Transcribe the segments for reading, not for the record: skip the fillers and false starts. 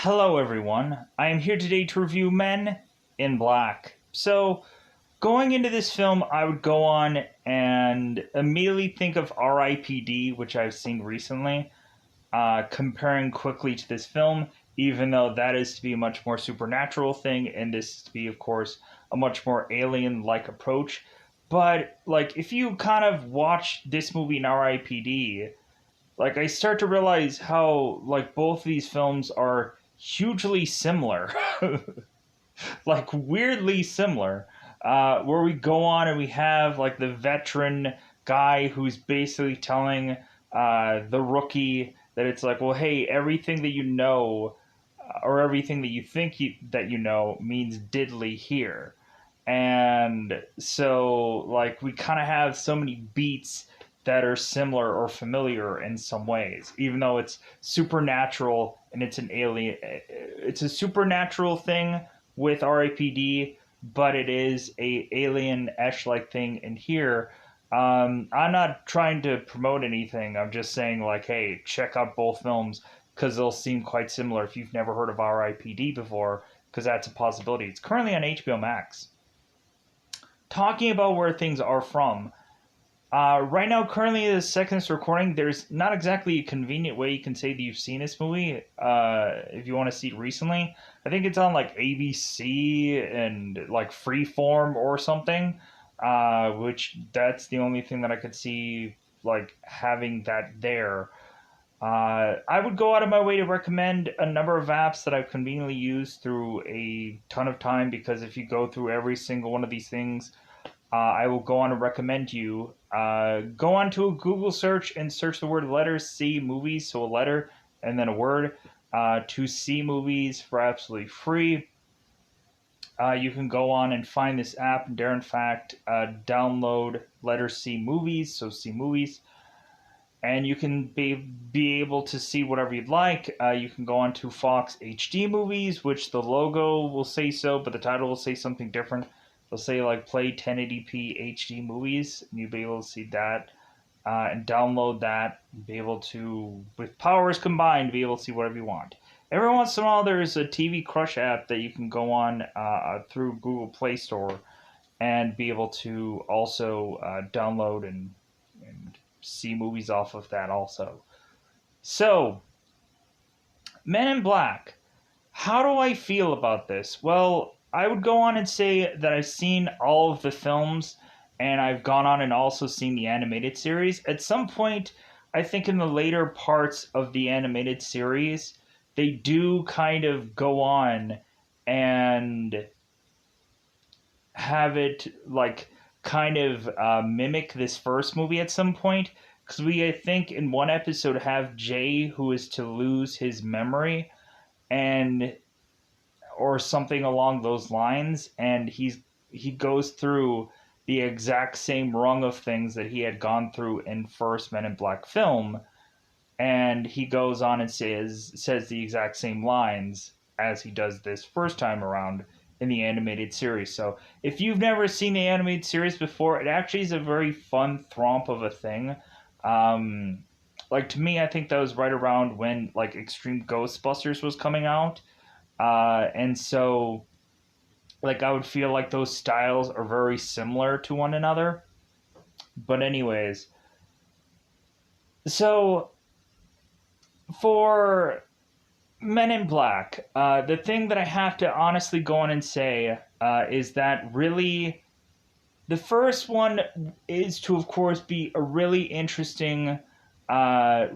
Hello, everyone. I am here today to review Men in Black. So, going into this film, I would go on and immediately think of R.I.P.D., which I've seen recently, comparing quickly to this film, even though that is to be a much more supernatural thing, and this is to be, of course, a much more alien like approach. But, like, if you kind of watch this movie in R.I.P.D., like I start to realize how like both of these films are hugely similar, like weirdly similar. Where we go on and we have like the veteran guy who's basically telling the rookie that it's like, well, hey, everything that you know or everything that you think that you know means diddly here. And so, like, we kind of have so many beats that are similar or familiar in some ways, even though it's supernatural and it's an alien. It's a supernatural thing with RAPD, but it is a alien-esh like thing in here. I'm not trying to promote anything. I'm just saying, like, hey, check out both films because they'll seem quite similar if you've never heard of RIPD before, because that's a possibility. It's currently on HBO Max. Talking about where things are from, right now, currently, the second it's recording, there's not exactly a convenient way you can say that you've seen this movie if you want to see it recently. I think it's on like ABC and like Freeform or something, which that's the only thing that I could see like having that there. I would go out of my way to recommend a number of apps that I've conveniently used through a ton of time because if you go through every single one of these things, I will go on to recommend you. Go on to a Google search and search the word letter C movies, so a letter and then a word, to see movies for absolutely free. You can go on and find this app and there, in fact, download letter C movies, so C movies, and you can be able to see whatever you'd like. You can go on to Fox HD movies, which the logo will say so, but the title will say something different. They'll say like play 1080p HD movies, and you'll be able to see that and download that. Be able to, with powers combined, be able to see whatever you want. Every once in a while, there's a TV Crush app that you can go on through Google Play Store and be able to also download and see movies off of that also. So, Men in Black. How do I feel about this? Well, I would go on and say that I've seen all of the films and I've gone on and also seen the animated series. At some point, I think in the later parts of the animated series, they do kind of go on and have it like kind of mimic this first movie at some point because we I think in one episode have Jay who is to lose his memory and or something along those lines and he goes through the exact same rung of things that he had gone through in first Men in Black film and he goes on and says the exact same lines as he does this first time around in the animated series. So if you've never seen the animated series before, it actually is a very fun thromp of a thing. Um, like to me, I think that was right around when like Extreme Ghostbusters was coming out, and so like I would feel like those styles are very similar to one another. But anyways, so for Men in Black, the thing that I have to honestly go on and say is that really the first one is to, of course, be a really interesting, uh,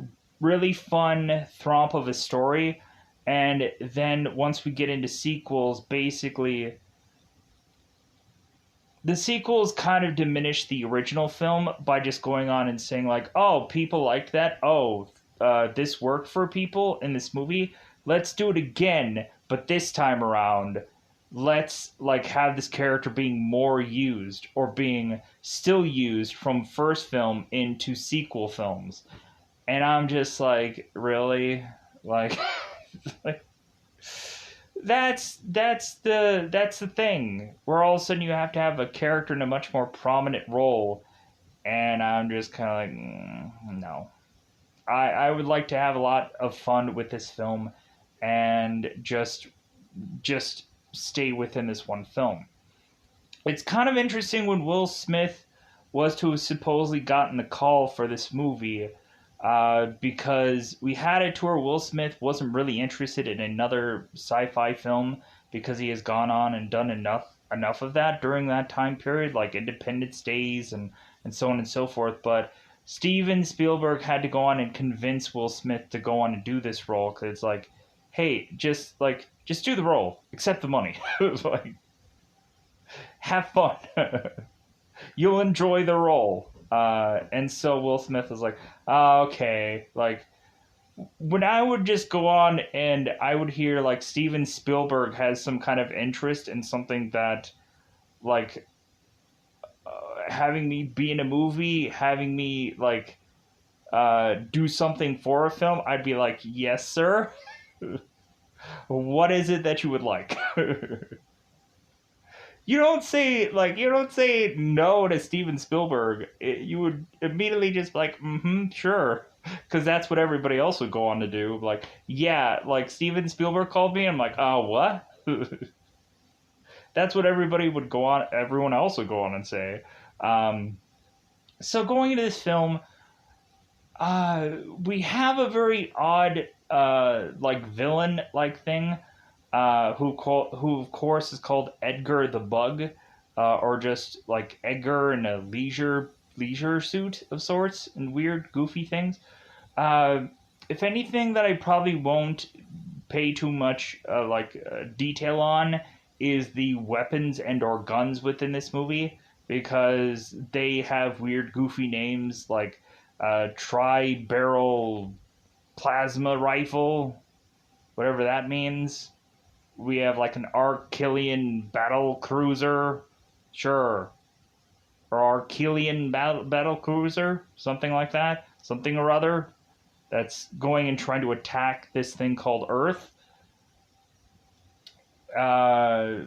really fun thromp of a story. And then once we get into sequels, basically, the sequels kind of diminish the original film by just going on and saying, like, oh, people liked that. Oh, this worked for people in this movie. Let's do it again, but this time around let's like have this character being more used or being still used from first film into sequel films. And I'm just like, really? Like like that's the thing. Where all of a sudden you have to have a character in a much more prominent role and I'm just kind of like no. I would like to have a lot of fun with this film and just stay within this one film. It's kind of interesting when Will Smith was to have supposedly gotten the call for this movie, because we had it to where Will Smith wasn't really interested in another sci-fi film because he has gone on and done enough of that during that time period, like Independence Days and so on and so forth. But Steven Spielberg had to go on and convince Will Smith to go on and do this role because it's like, hey, just do the role, accept the money, like have fun. You'll enjoy the role. And so Will Smith is like, okay, like when I would just go on and I would hear like Steven Spielberg has some kind of interest in something that like having me be in a movie, having me like do something for a film, I'd be like, yes, sir. What is it that you would like? You don't say no to Steven Spielberg. You would immediately just be like, mm-hmm, sure, because that's what everybody else would go on to do. Like, yeah, like Steven Spielberg called me. I'm like, oh, what? That's what everybody would go on. Everyone else would go on and say. Um, so going into this film, we have a very odd, like villain like thing, who of course is called Edgar the Bug, or just like Edgar in a leisure suit of sorts and weird goofy things. Uh, if anything that I probably won't pay too much detail on is the weapons and or guns within this movie because they have weird goofy names like tri-barrel plasma rifle, whatever that means. We have like an Arquillian battle cruiser, sure, or Arquillian battle cruiser, something like that, something or other, that's going and trying to attack this thing called Earth, uh,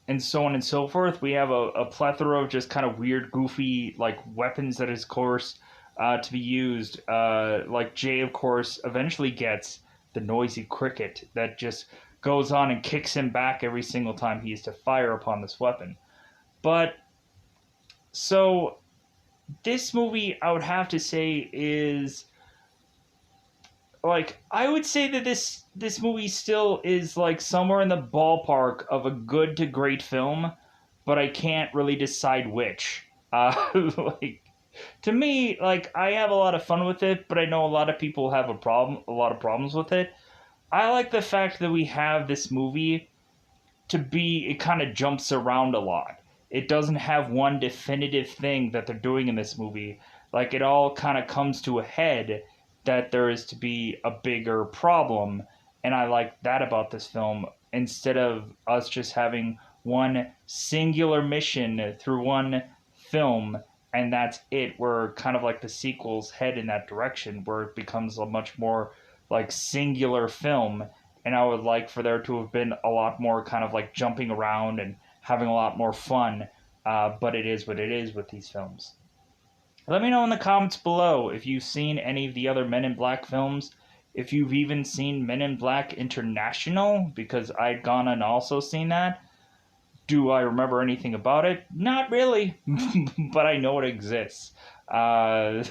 and so on and so forth. We have a plethora of just kind of weird, goofy like weapons that is, of course, to be used. Like Jay, of course, eventually gets the noisy cricket that just goes on and kicks him back every single time he is to fire upon this weapon. But so this movie, I would have to say, is like I would say that this movie still is like somewhere in the ballpark of a good to great film, but I can't really decide which. Like to me, like I have a lot of fun with it, but I know a lot of people have a lot of problems with it. I like the fact that we have this movie to be, it kind of jumps around a lot. It doesn't have one definitive thing that they're doing in this movie. Like it all kind of comes to a head that there is to be a bigger problem. And I like that about this film instead of us just having one singular mission through one film and that's it, where kind of like the sequels head in that direction where it becomes a much more like singular film. And I would like for there to have been a lot more kind of like jumping around and having a lot more fun. But it is what it is with these films. Let me know in the comments below if you've seen any of the other Men in Black films. If you've even seen Men in Black International, because I'd gone and also seen that. Do I remember anything about it? Not really, but I know it exists. I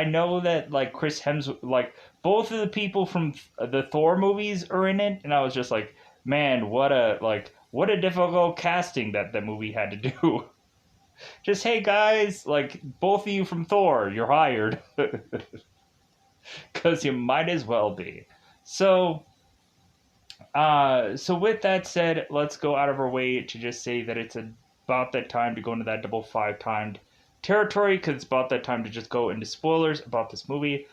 know that like Chris Hemsworth, like both of the people from the Thor movies are in it, and I was just like, man, what a difficult casting that movie had to do. Just hey guys, like both of you from Thor, you're hired, because you might as well be. So, so with that said, let's go out of our way to just say that it's about that time to go into that double five timed territory because it's about that time to just go into spoilers about this movie.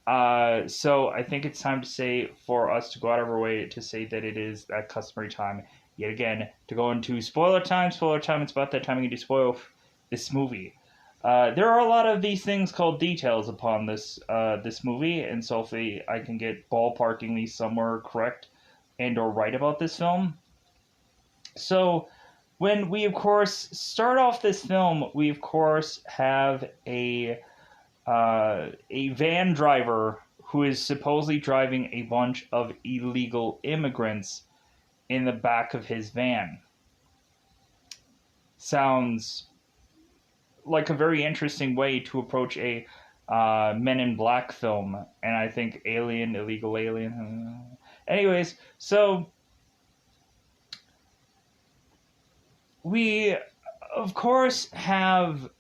So I think it's time to say for us to go out of our way to say that it is that customary time yet again to go into spoiler time. Spoiler time. It's about that time we can spoil this movie. There are a lot of these things called details upon this movie, and so if I can get ballparkingly somewhere correct and or right about this film. So when we of course start off this film, we of course have a van driver who is supposedly driving a bunch of illegal immigrants in the back of his van. Sounds like a very interesting way to approach a Men in Black film, and I think Alien, Illegal Alien. Anyways, so we, of course, have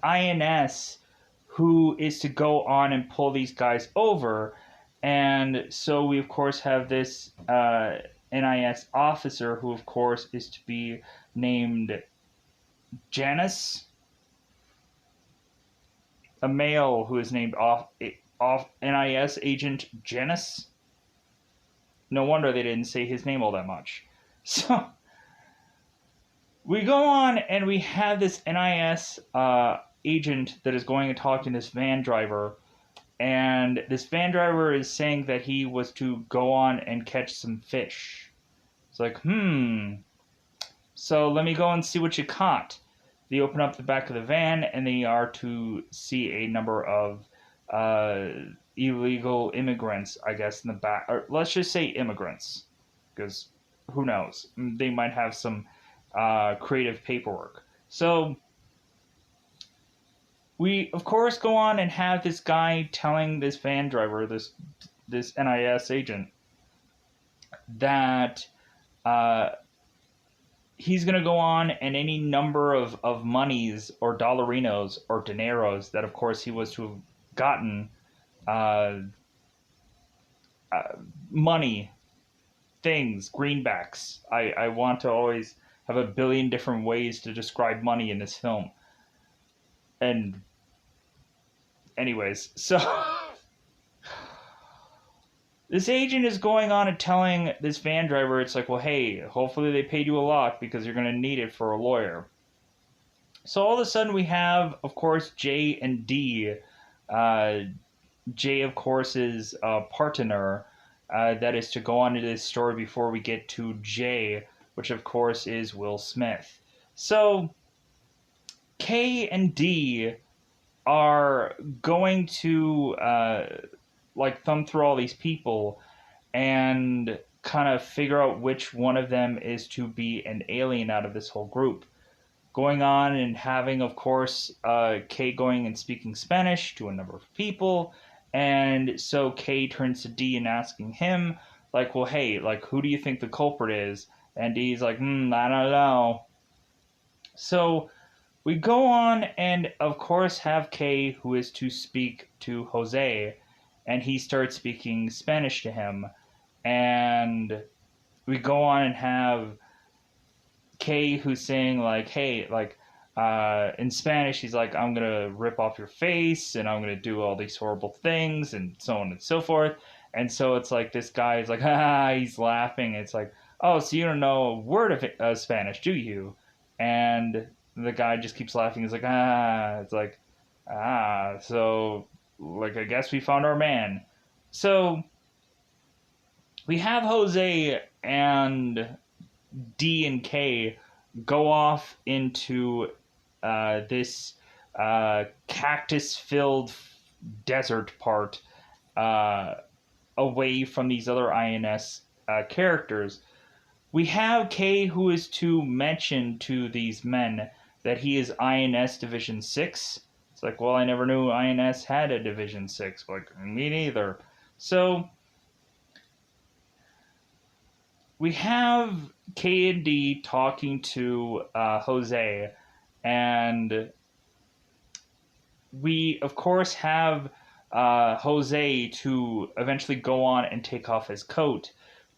INS who is to go on and pull these guys over. And so we, of course, have this NIS officer who, of course, is to be named Janus, a male who is named off NIS agent Janus. No wonder they didn't say his name all that much. So we go on and we have this NIS agent that is going to talk to this van driver, and this van driver is saying that he was to go on and catch some fish. It's like, so let me go and see what you caught. They open up the back of the van, and they are to see a number of illegal immigrants, I guess, in the back. Or let's just say immigrants, because who knows? They might have some creative paperwork. So we, of course, go on and have this guy telling this van driver, this NIS agent, that he's going to go on and any number of monies or dollarinos or dineros that, of course, he was to have gotten money, things, greenbacks. I want to always have a billion different ways to describe money in this film. And anyways, so this agent is going on and telling this van driver, it's like, well, hey, hopefully they paid you a lot because you're going to need it for a lawyer. So all of a sudden we have, of course, J and D. J, of course, is a partner that is to go on to this story before we get to J, which, of course, is Will Smith. So K and D are going to thumb through all these people and kind of figure out which one of them is to be an alien out of this whole group. Going on and having, of course, K going and speaking Spanish to a number of people. And so K turns to D and asking him, like, well, hey, like, who do you think the culprit is? And D's like, I don't know. So we go on and, of course, have K, who is to speak to Jose, and he starts speaking Spanish to him. And we go on and have K, who's saying, like, hey, like, in Spanish, he's like, I'm going to rip off your face, and I'm going to do all these horrible things, and so on and so forth. And so it's like, this guy is like, he's laughing. It's like, oh, so you don't know a word of Spanish, do you? And the guy just keeps laughing. He's like, it's like, so, like, I guess we found our man. So we have Jose and D and K go off into this cactus-filled desert part away from these other INS characters. We have K, who is to mention to these men that he is INS Division 6. It's like, well, I never knew INS had a Division 6. Like, me neither. So we have K and D talking to Jose, and we, of course, have Jose to eventually go on and take off his coat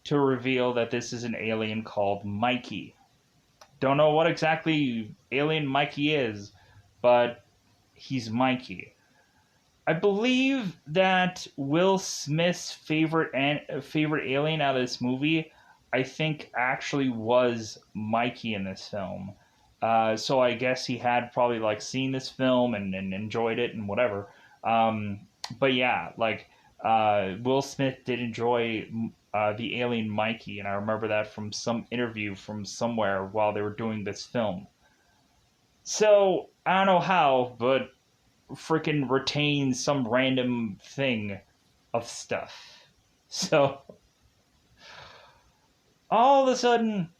to reveal that this is an alien called Mikey. Don't know what exactly alien Mikey is, but he's Mikey. I believe that Will Smith's favorite alien out of this movie, I think, actually was Mikey in this film. So I guess he had probably like seen this film and enjoyed it and whatever. But yeah, like Will Smith did enjoy the alien Mikey, and I remember that from some interview from somewhere while they were doing this film. So I don't know how, but freaking retains some random thing of stuff. So all of a sudden,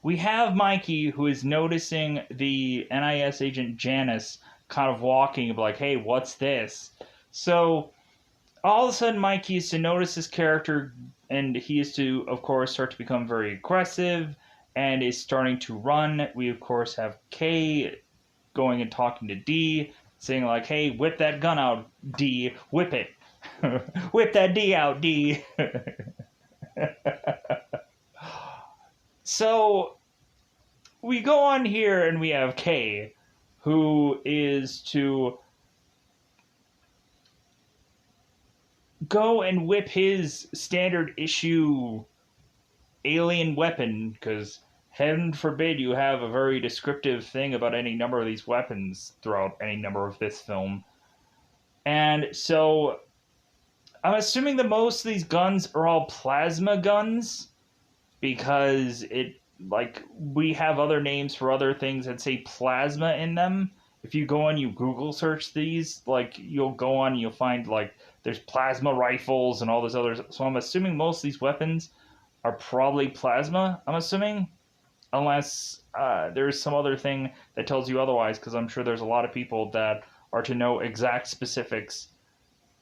we have Mikey who is noticing the NIS agent Janice kind of walking, like, hey, what's this? So all of a sudden, Mikey is to notice his character, and he is to, of course, start to become very aggressive and is starting to run. We, of course, have Kay going and talking to D, saying, like, hey, whip that gun out, D, whip it. Whip that D out, D. So we go on here and we have Kay, who is to go and whip his standard issue alien weapon, because heaven forbid you have a very descriptive thing about any number of these weapons throughout any number of this film. And so I'm assuming that most of these guns are all plasma guns, because it, like, we have other names for other things that say plasma in them. If you go on, you Google search these, like, you'll go on, you'll find, like, there's plasma rifles and all this others. So I'm assuming most of these weapons are probably plasma, I'm assuming. Unless there's some other thing that tells you otherwise, because I'm sure there's a lot of people that are to know exact specifics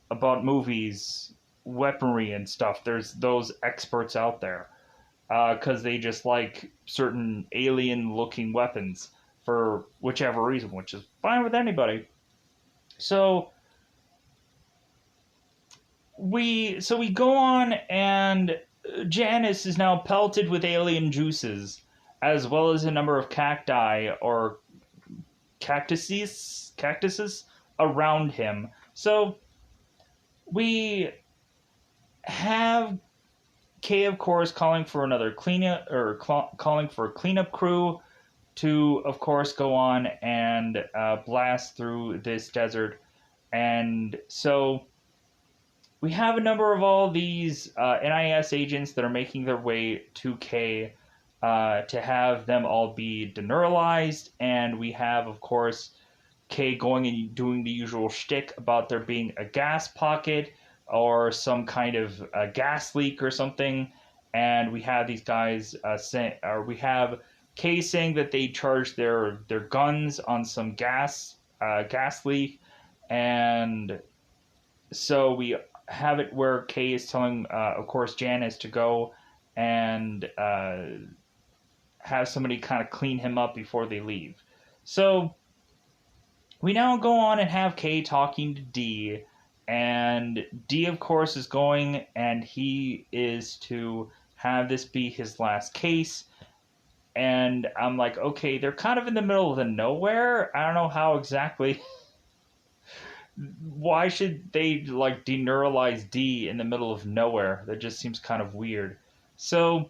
about movies, weaponry, and stuff. There's those experts out there. Because they just like certain alien-looking weapons for whichever reason, which is fine with anybody. So we go on, and Janice is now pelted with alien juices, as well as a number of cacti or cactuses around him. So we have Kay, of course, calling for another cleanup, or calling for a cleanup crew to, of course, go on and blast through this desert. And so we have a number of all these NIS agents that are making their way to Kay to have them all be deneuralized. And we have, of course, Kay going and doing the usual shtick about there being a gas pocket or some kind of gas leak or something. And we have these guys we have Kay saying that they charged their guns on some gas leak. And so we have it where Kay is telling, of course, Janice to go and have somebody kind of clean him up before they leave. So we now go on and have Kay talking to D, and D, of course, is going, and he is to have this be his last case. And I'm like, okay, they're kind of in the middle of the nowhere. I don't know how exactly. Why should they, like, deneuralize D in the middle of nowhere? That just seems kind of weird. So,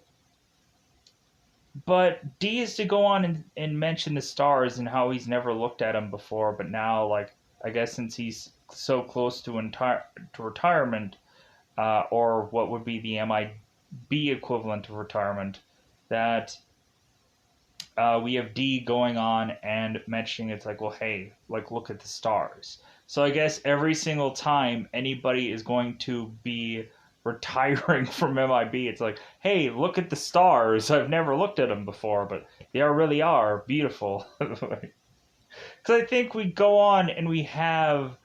but D is to go on and mention the stars and how he's never looked at them before, but now, like, I guess since he's so close to retirement, or what would be the MIB equivalent of retirement, that we have D going on and mentioning, it's like, well, hey, like, look at the stars. So I guess every single time anybody is going to be retiring from MIB, it's like, hey, look at the stars. I've never looked at them before, but they really are beautiful. Because I think we go on and we have,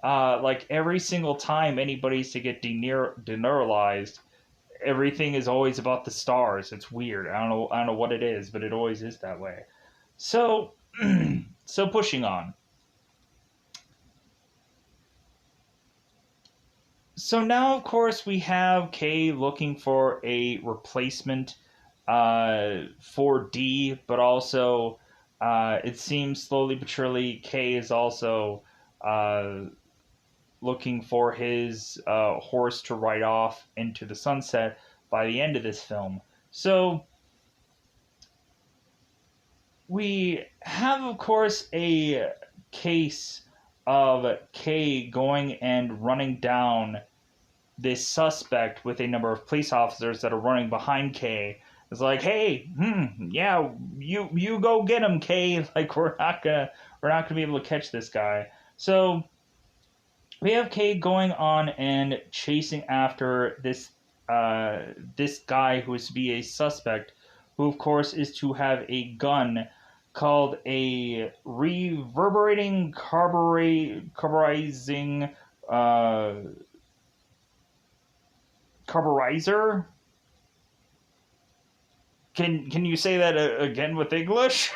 like, every single time anybody's to get deneuralized, everything is always about the stars. It's weird. I don't know what it is, but it always is that way. So, so pushing on. So now, of course, we have Kay looking for a replacement for D, but also it seems slowly but surely Kay is also looking for his horse to ride off into the sunset by the end of this film. So we have, of course, a case of Kay going and running down this suspect with a number of police officers that are running behind Kay. It's like, hey, yeah, you go get him, Kay. Like, we're not gonna be able to catch this guy. So we have Kay going on and chasing after this guy who is to be a suspect, who of course is to have a gun called a reverberating carburizing uh, carburizer. Can you say that again with English?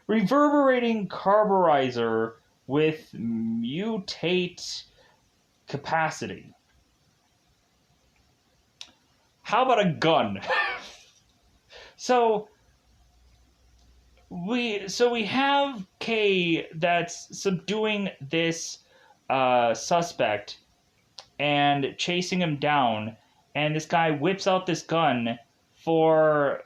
Reverberating carburizer with mutate capacity. How about a gun? so we have Kay that's subduing this suspect and chasing him down, and this guy whips out this gun for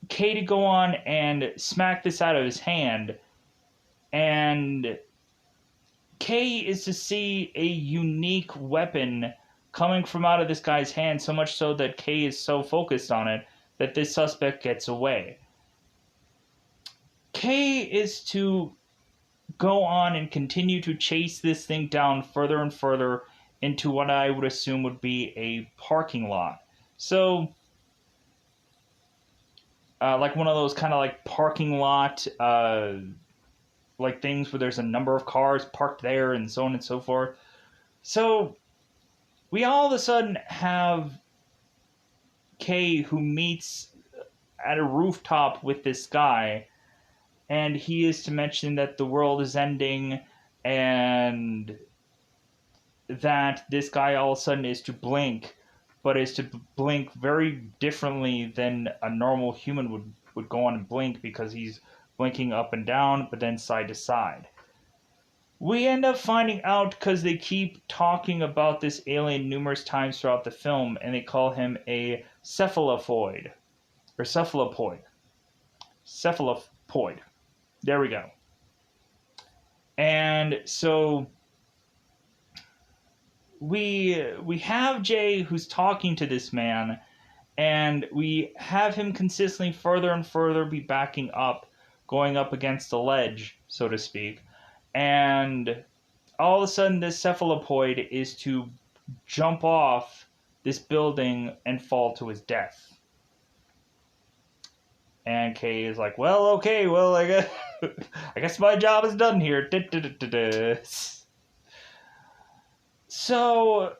Kay to go on and smack this out of his hand, and Kay is to see a unique weapon coming from out of this guy's hand, so much so that Kay is so focused on it that this suspect gets away. Kay is to go on and continue to chase this thing down further and further into what I would assume would be a parking lot. So, like one of those kind of like parking lot, like things where there's a number of cars parked there and so on and so forth. So, we all of a sudden have Kay who meets at a rooftop with this guy, and he is to mention that the world is ending and that this guy all of a sudden is to blink, but is to blink very differently than a normal human would go on and blink, because he's blinking up and down, but then side to side. We end up finding out because they keep talking about this alien numerous times throughout the film, and they call him a cephalophoid. Or cephalopoid. Cephalopoid. There we go. And so we have Jay who's talking to this man, and we have him consistently further and further be backing up, going up against the ledge, so to speak. And all of a sudden, this cephalopoid is to jump off this building and fall to his death. And Kay is like, well, okay, well, I guess my job is done here. So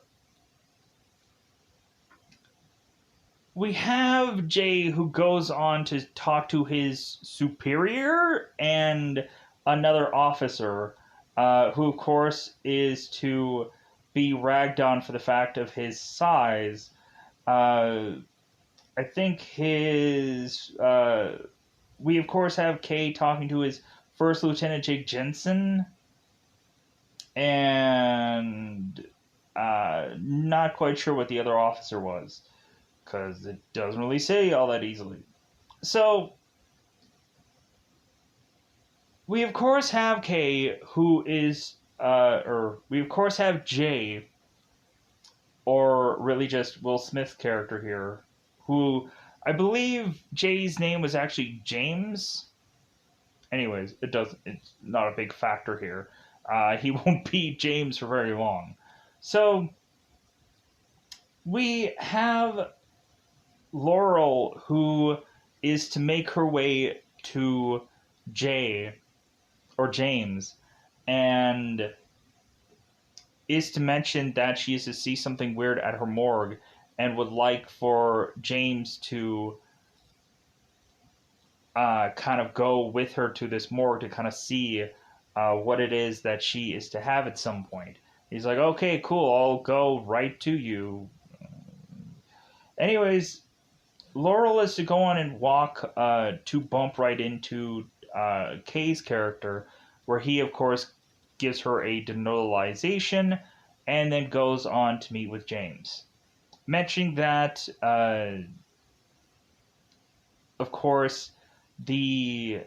we have Jay who goes on to talk to his superior and another officer, who of course is to be ragged on for the fact of his size. I think we of course have Kay talking to his first lieutenant Jake Jensen, and not quite sure what the other officer was, because it doesn't really say all that easily. So we of course have Kay, who is, or we of course have Jay, or really just Will Smith's character here, who I believe Jay's name was actually James. Anyways, it's not a big factor here. He won't be James for very long. So we have Laurel, who is to make her way to Jay or James, and is to mention that she is to see something weird at her morgue and would like for James to kind of go with her to this morgue to kind of see what it is that she is to have at some point. He's like, okay, cool, I'll go right to you. Anyways, Laurel is to go on and walk to bump right into Kay's character, where he, of course, gives her a denotalization and then goes on to meet with James. Mentioning that, of course, the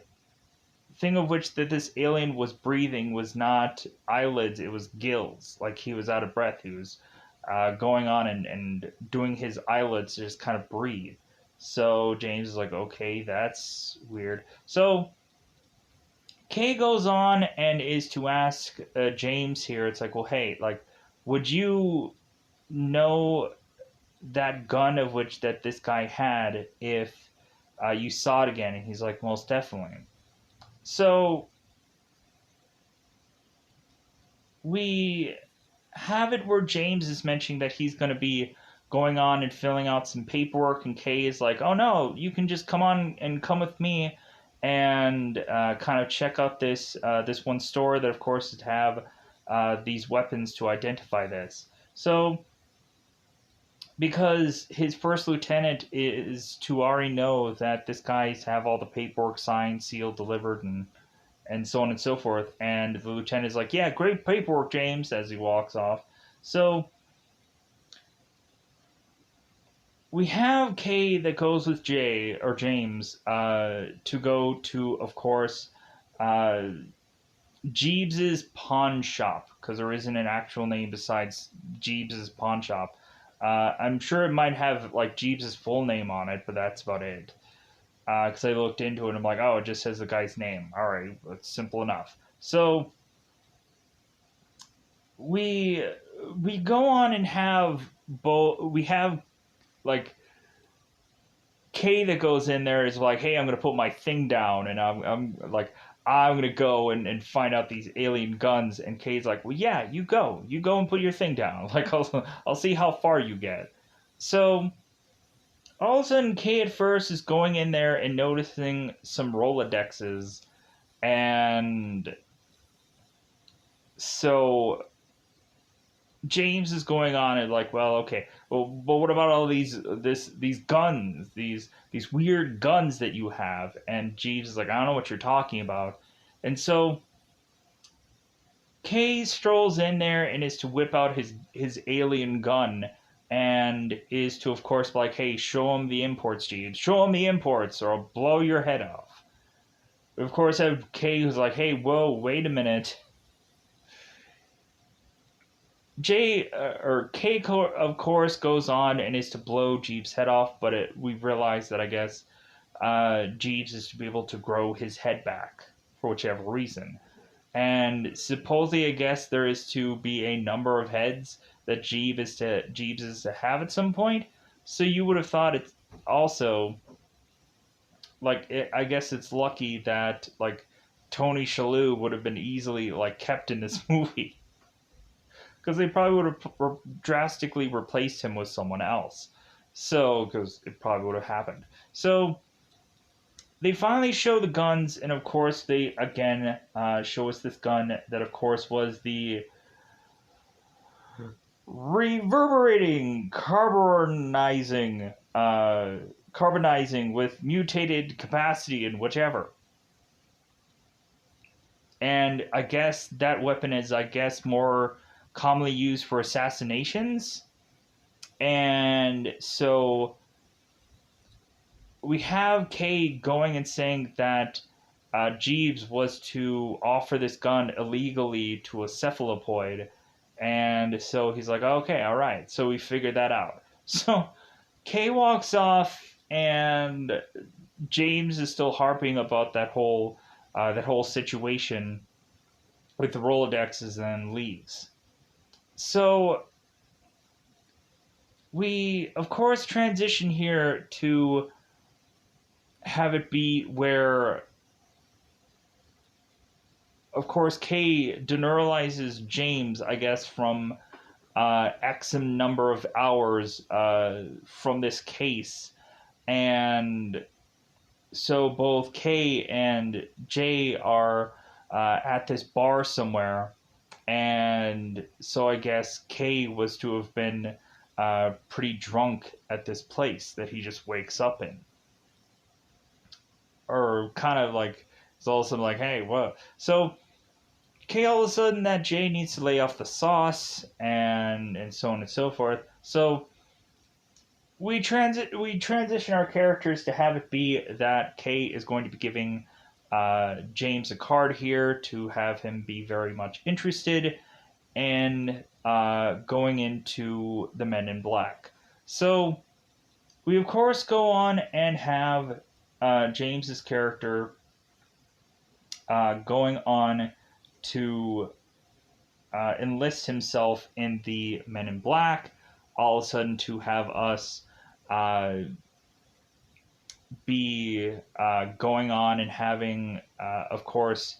thing of which that this alien was breathing was not eyelids, it was gills. Like he was out of breath. He was going on and doing his eyelids to just kind of breathe. So James is like, okay, that's weird. So Kay goes on and is to ask James here. It's like, well, hey, like, would you know that gun of which that this guy had if you saw it again? And he's like, most definitely. So we have it where James is mentioning that he's going to be going on and filling out some paperwork, and Kay is like, "Oh no, you can just come on and come with me, and kind of check out this one store that, of course, would have these weapons to identify this." So, because his first lieutenant is to already know that this guy's have all the paperwork signed, sealed, delivered, and so on and so forth. And the lieutenant is like, "Yeah, great paperwork, James," as he walks off. So we have Kay that goes with Jay or James to go to, of course, uh, Jeebs's pawn shop, because there isn't an actual name besides Jeebs's pawn shop. I'm sure it might have like Jeebs's full name on it, but that's about it. Because I looked into it and I'm like, oh, it just says the guy's name. All right, that's simple enough. So we we go on and have both. We have like Kay that goes in there is like, hey, I'm gonna put my thing down, and I'm like, I'm gonna go and find out these alien guns. And Kay's like, well, yeah, you go and put your thing down. Like, I'll see how far you get. So all of a sudden, Kay at first is going in there and noticing some Rolodexes, and so James is going on and like, well, okay, well, but what about all these guns, these weird guns that you have? And Jeeves is like, I don't know what you're talking about. And so Kay strolls in there and is to whip out his alien gun and is to, of course, be like, hey, show him the imports, Jeeves, show him the imports, or I'll blow your head off. Of course, I have Kay who's like, hey, whoa, wait a minute. Kay, of course, goes on and is to blow Jeeves' head off, but we've realized that I guess Jeeves is to be able to grow his head back for whichever reason. And supposedly, I guess there is to be a number of heads that Jeeves is to have at some point. So you would have thought it's also like I guess it's lucky that like Tony Shalhoub would have been easily like kept in this movie because they probably would have drastically replaced him with someone else. So, because it probably would have happened. So, they finally show the guns, and of course, they again show us this gun that, of course, was the reverberating, carbonizing with mutated capacity and whichever. And I guess that weapon is, I guess, more commonly used for assassinations. And so we have Kay going and saying that Jeeves was to offer this gun illegally to a cephalopoid. And so he's like, okay, all right. So we figured that out. So Kay walks off, and James is still harping about that whole situation with the Rolodexes and leaves. So we, of course, transition here to have it be where, of course, Kay deneuralizes James, I guess, from X number of hours from this case. And so both Kay and Jay are at this bar somewhere. And so I guess Kay was to have been pretty drunk at this place that he just wakes up in. Or kind of like, it's all of a sudden like, hey, what? So Kay all of a sudden that Jay needs to lay off the sauce and so on and so forth. So we transition our characters to have it be that Kay is going to be giving James a card here to have him be very much interested in going into the Men in Black. So we of course go on and have James's character going on to enlist himself in the Men in Black, all of a sudden to have us uh, be going on and having, of course,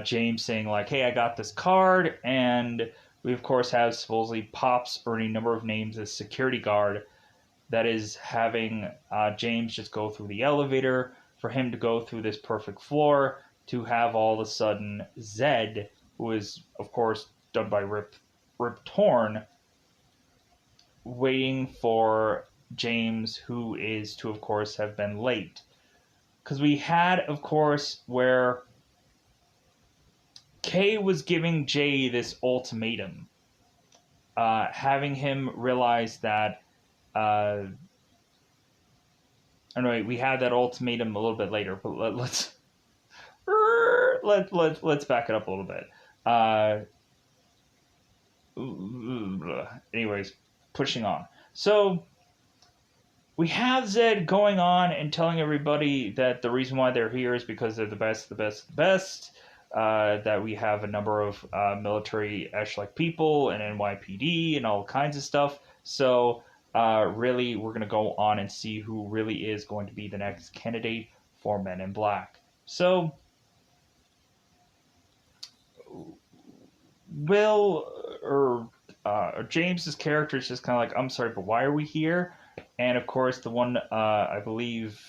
James saying like, "Hey, I got this card," and we of course have supposedly Pops or any number of names as security guard that is having James just go through the elevator for him to go through this perfect floor to have all of a sudden Zed, who is of course done by Rip Torn, waiting for James, who is to of course have been late. Because we had, of course, where Kay was giving Jay this ultimatum, having him realize that. Anyway, we had that ultimatum a little bit later, but let's back it up a little bit. Anyways, pushing on. So we have Zed going on and telling everybody that the reason why they're here is because they're the best, the best, the best. That we have a number of military Ash-like people and NYPD and all kinds of stuff. So really, we're going to go on and see who really is going to be the next candidate for Men in Black. So James's character is just kind of like, I'm sorry, but why are we here? And of course, the one I believe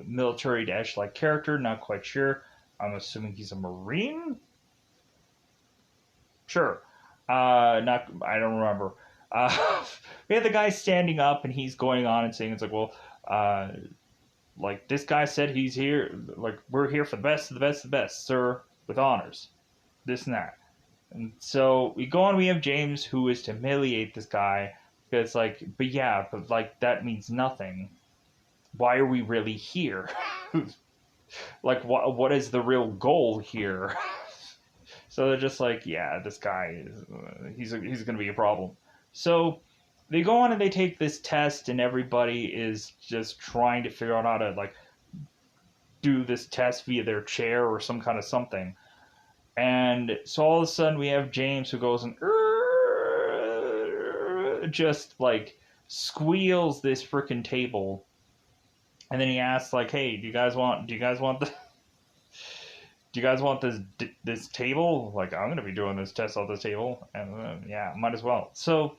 military Ash-like character, not quite sure. I'm assuming he's a Marine. Sure. Not. I don't remember. We had the guy standing up, and he's going on and saying, "It's like, well, like this guy said he's here. Like we're here for the best of the best of the best, sir, with honors, this and that." And so we go on. We have James, who is to humiliate this guy because, like, but yeah, but like that means nothing. Why are we really here? Like, what is the real goal here? So they're just like, yeah, this guy is he's going to be a problem. So they go on and they take this test, and everybody is just trying to figure out how to like do this test via their chair or some kind of something. And so all of a sudden we have James who goes and just like squeals this freaking table. And then he asks like, "Hey, do you guys want this table? Like, I'm gonna be doing this test on this table, and yeah, might as well." So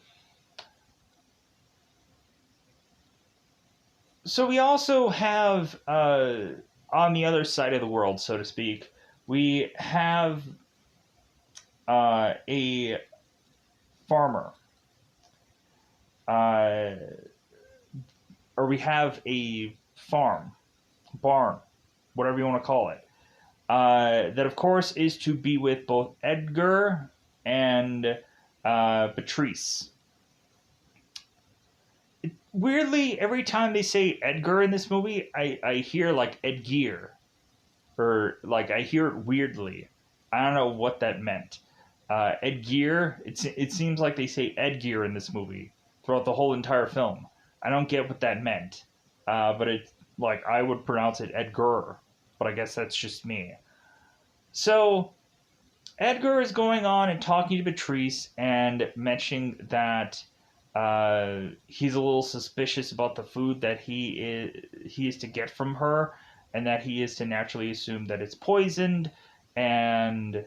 we also have on the other side of the world, so to speak, we have a farmer, or we have a barn, whatever you want to call it. That, of course, is to be with both Edgar and Patrice. Weirdly, every time they say Edgar in this movie, I hear like Edgear. Or like I hear it weirdly. I don't know what that meant. Edgear, it seems like they say Edgear in this movie throughout the whole entire film. I don't get what that meant. But it's like I would pronounce it Edgar. But I guess that's just me. So Edgar is going on and talking to Patrice and mentioning that he's a little suspicious about the food that he is to get from her, and that he is to naturally assume that it's poisoned, and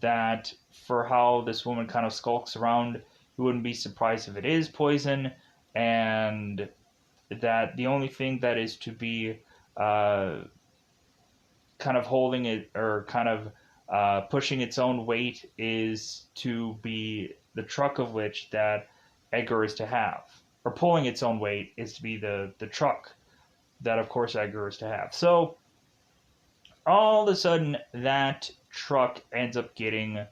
that for how this woman kind of skulks around, he wouldn't be surprised if it is poison, and that the only thing that is to be kind of holding it or kind of pushing its own weight is to be the truck of which that Edgar is to have, or pulling its own weight is to be the truck that, of course, Edgar is to have. So all of a sudden, that truck ends up getting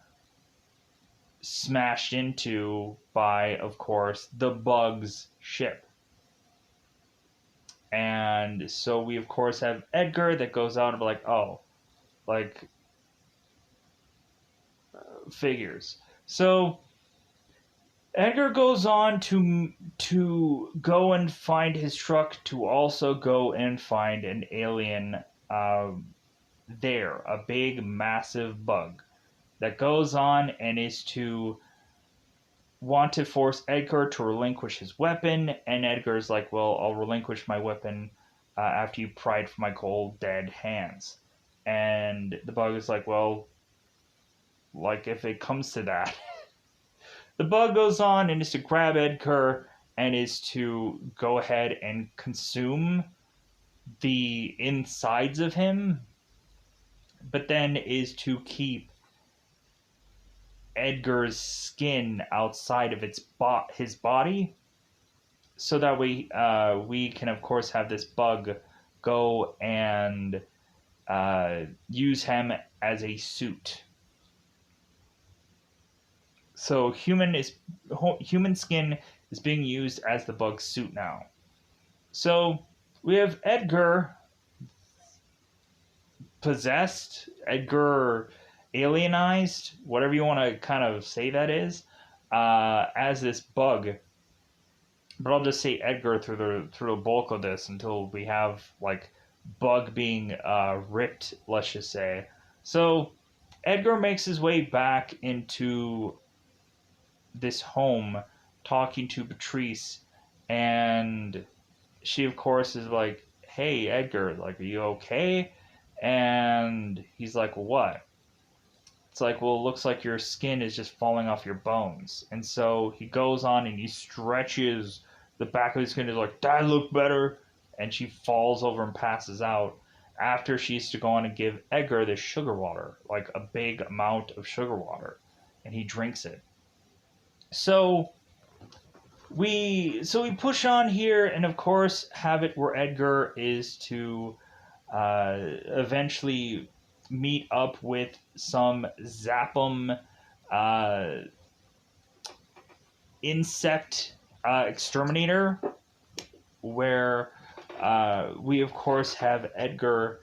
smashed into by, of course, the Bug's ship. And so we, of course, have Edgar that goes out and be like, oh, like, figures. So Edgar goes on to go and find his truck, to also go and find an alien there, a big, massive bug that goes on and is to want to force Edgar to relinquish his weapon. And Edgar's like, well, I'll relinquish my weapon after you pry it from my cold, dead hands. And the bug is like, well, like if it comes to that. The bug goes on and is to grab Edgar and is to go ahead and consume the insides of him, but then is to keep Edgar's skin outside of his body, so that we can of course have this bug go and use him as a suit. So human skin is being used as the bug's suit now. So we have Edgar possessed, Edgar alienized, whatever you want to kind of say that is, as this bug. But I'll just say Edgar through the bulk of this until we have like bug being ripped, let's just say. So Edgar makes his way back into this home, talking to Patrice, and she of course is like, "Hey Edgar, like, are you okay?" And he's like, "Well, what?" It's like, "Well, it looks like your skin is just falling off your bones." And so he goes on and he stretches the back of his skin, is like, "That look better." And she falls over and passes out after she used to go on and give Edgar this sugar water, like a big amount of sugar water, and he drinks it. So we push on here, and of course have it where Edgar is to eventually meet up with some Zapum uh, insect exterminator, where we of course have Edgar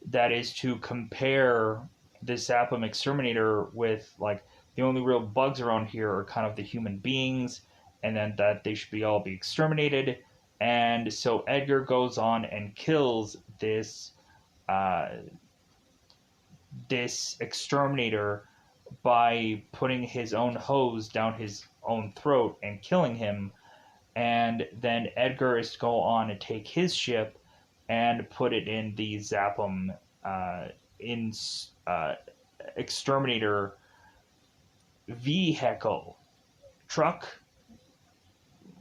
that is to compare the Zapum exterminator with, like, the only real bugs around here are kind of the human beings, and then that they should all be exterminated. And so Edgar goes on and kills uh, this exterminator by putting his own hose down his own throat and killing him. And then Edgar is to go on and take his ship and put it in the Zapum in exterminator vehicle truck.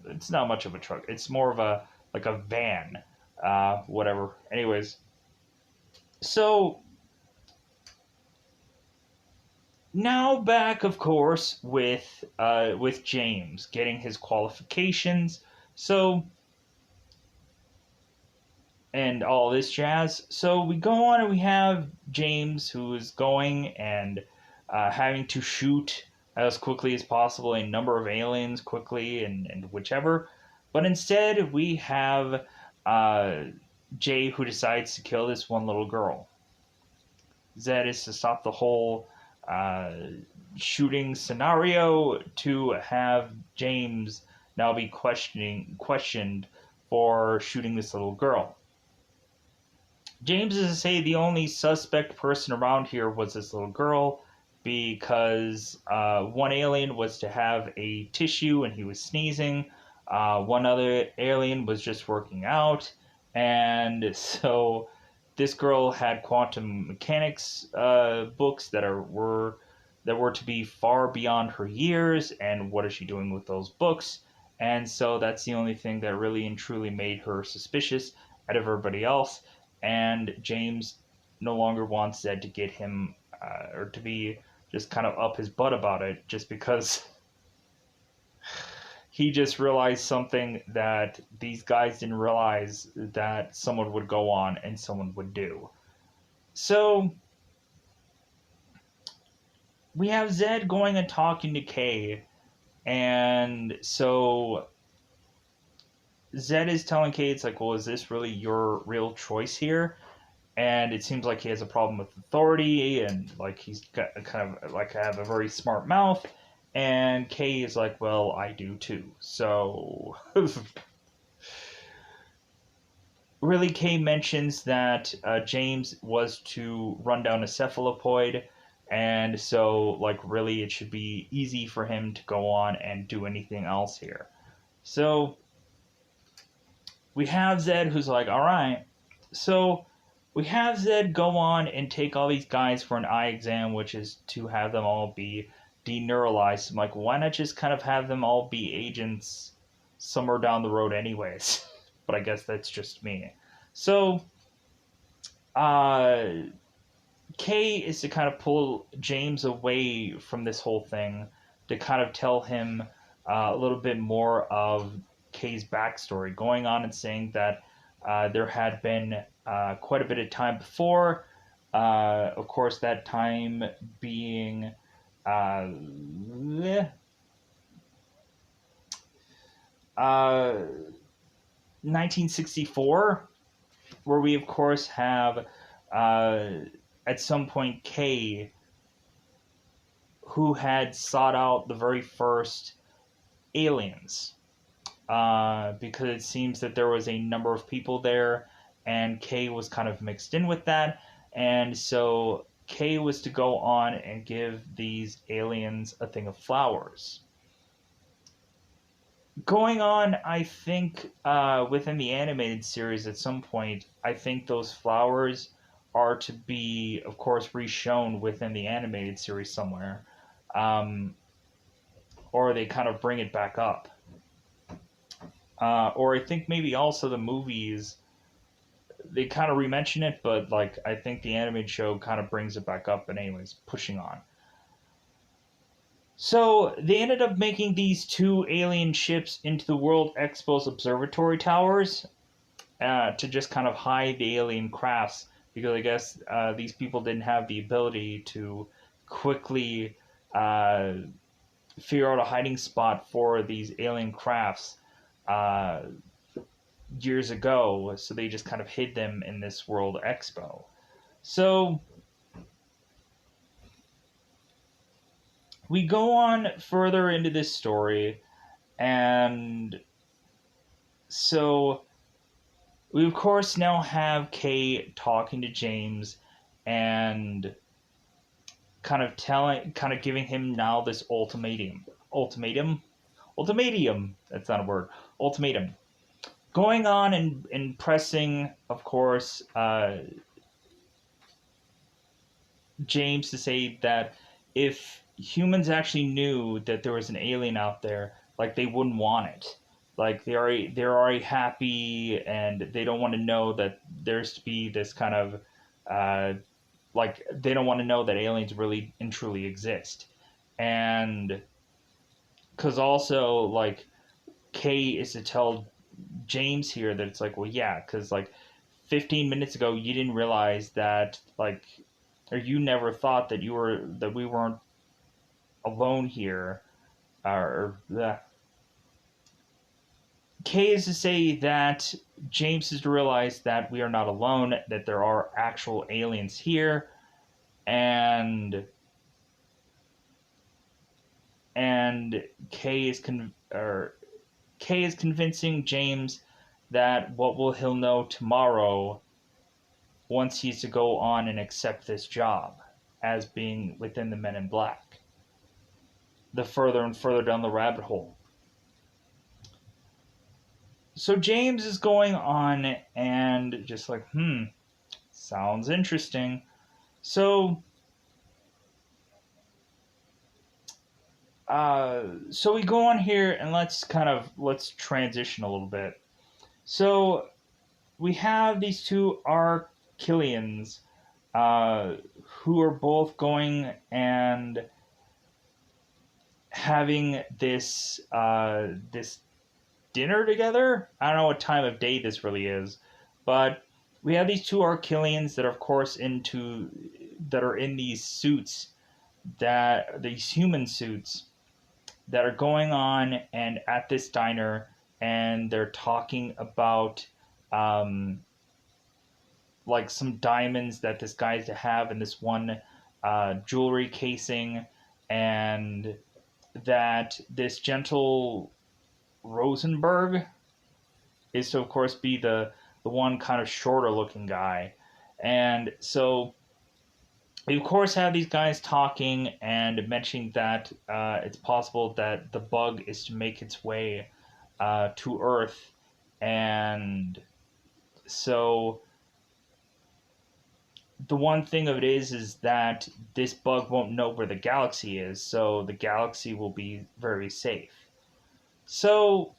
It's not much of a truck. It's more of a like a van, whatever. Anyways, so now back, of course, with James getting his qualifications. So and all this jazz. So we go on and we have James, who is going and having to shoot as quickly as possible a number of aliens quickly and whichever. But instead, we have uh, Jay, who decides to kill this one little girl. That is to stop the whole uh, shooting scenario, to have James now be questioned for shooting this little girl. James is to say the only suspect person around here was this little girl, because one alien was to have a tissue and he was sneezing. One other alien was just working out. And so this girl had quantum mechanics books were to be far beyond her years. And what is she doing with those books? And so that's the only thing that really and truly made her suspicious out of everybody else. And James no longer wants Zed to get him or to be just kind of up his butt about it, just because he just realized something that these guys didn't realize that someone would go on and someone would do. So we have Zed going and talking to Kay, and so Zed is telling Kay, it's like, well, is this really your real choice here? And it seems like he has a problem with authority, and like he's got kind of like have a very smart mouth. And Kay is like, well, I do too. So really, Kay mentions that James was to run down a cephalopoid, and so like really it should be easy for him to go on and do anything else here. So we have Zed who's like, all right. So we have Zed go on and take all these guys for an eye exam, which is to have them all be deneuralized. I'm like, why not just kind of have them all be agents somewhere down the road, anyways? But I guess that's just me. So, uh, Kay is to kind of pull James away from this whole thing to kind of tell him a little bit more of Kay's backstory, going on and saying that there had been quite a bit of time before. Of course, that time being uh, 1964, where we, of course, have uh, at some point Kay, who had sought out the very first aliens, because it seems that there was a number of people there, and Kay was kind of mixed in with that, and so Kay was to go on and give these aliens a thing of flowers. Going on, I think within the animated series at some point, I think those flowers are to be, of course, reshown within the animated series somewhere. Um, or they kind of bring it back up. Or I think maybe also the movies, they kind of re-mention it, but like I think the animated show kind of brings it back up. But anyways, pushing on. So they ended up making these two alien ships into the World Expo's observatory towers to just kind of hide the alien crafts, because I guess these people didn't have the ability to quickly uh, figure out a hiding spot for these alien crafts uh, years ago, so they just kind of hid them in this World Expo. So we go on further into this story, and so we of course now have Kay talking to James and kind of giving him now this ultimatum. That's not a word. Ultimatum. Going on and pressing, of course, James to say that if humans actually knew that there was an alien out there, like they wouldn't want it. Like they're already happy, and they don't want to know that there's to be this kind of uh, like they don't want to know that aliens really and truly exist. And because also like Kay is to tell James here that it's like, well, yeah, because like 15 minutes ago you didn't realize that, like, or you never thought that we weren't alone here, or the Kay is to say that James is to realize that we are not alone, that there are actual aliens here, and and Kay is convincing James that what will he'll know tomorrow, once he's to go on and accept this job as being within the Men in Black, the further and further down the rabbit hole. So James is going on and just like, sounds interesting. So, so we go on here and let's transition a little bit. So we have these two Arquillians, who are both going and having this dinner together. I don't know what time of day this really is, but we have these two Arquillians that are, of course, that are in these suits, that these human suits that are going on and at this diner, and they're talking about um, like some diamonds that this guy's to have in this one jewelry casing, and that this gentle Rosenberg is to, of course, be the one kind of shorter looking guy. And so we of course have these guys talking and mentioning that it's possible that the bug is to make its way to Earth. And so the one thing of it is that this bug won't know where the galaxy is, so the galaxy will be very safe. So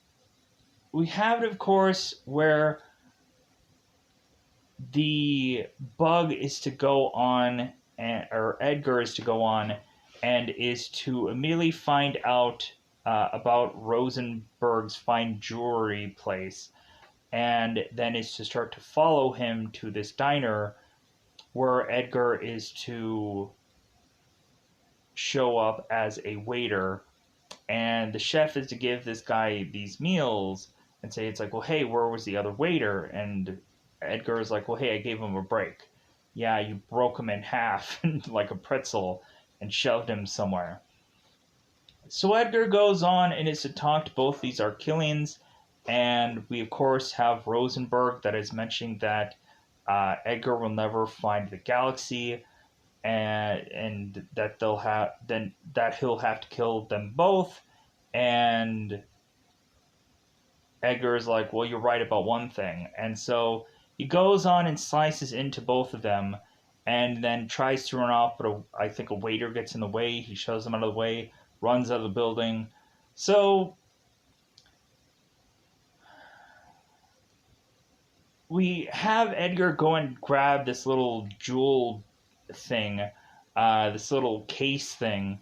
we have it, of course, where the bug is to go on, or Edgar is to go on, and is to immediately find out about Rosenberg's fine jewelry place, and then is to start to follow him to this diner where Edgar is to show up as a waiter, and the chef is to give this guy these meals and say, it's like, well, hey, where was the other waiter? And Edgar is like, well, hey, I gave him a break. Yeah, you broke him in half like a pretzel and shoved him somewhere. So Edgar goes on and is to talk to both these Arquillians, and we of course have Rosenberg that is mentioning that Edgar will never find the galaxy, and that they'll have then that he'll have to kill them both. And Edgar is like, well, you're right about one thing. And so he goes on and slices into both of them, and then tries to run off, but I think a waiter gets in the way. He shoves him out of the way, runs out of the building. So we have Edgar go and grab this little jewel thing, this little case thing.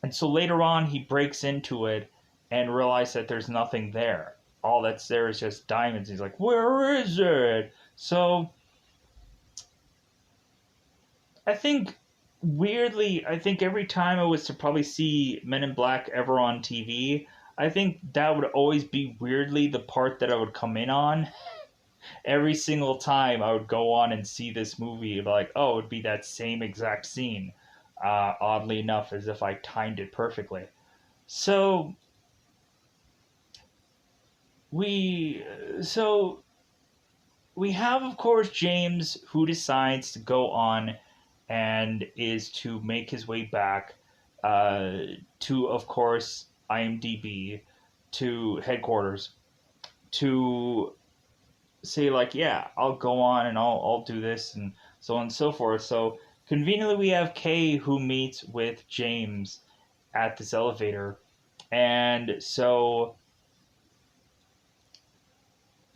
And so later on, he breaks into it and realizes that there's nothing there. All that's there is just diamonds. He's like, where is it? So I think, weirdly, I think every time I was to probably see Men in Black ever on TV, I think that would always be weirdly the part that I would come in on. Every single time I would go on and see this movie, like, oh, it would be that same exact scene. Oddly enough, as if I timed it perfectly. So we so we have, of course, James, who decides to go on and is to make his way back to, of course, IMDb, to headquarters, to say, like, yeah, I'll go on and I'll do this, and so on and so forth. So conveniently, we have Kay, who meets with James at this elevator. And so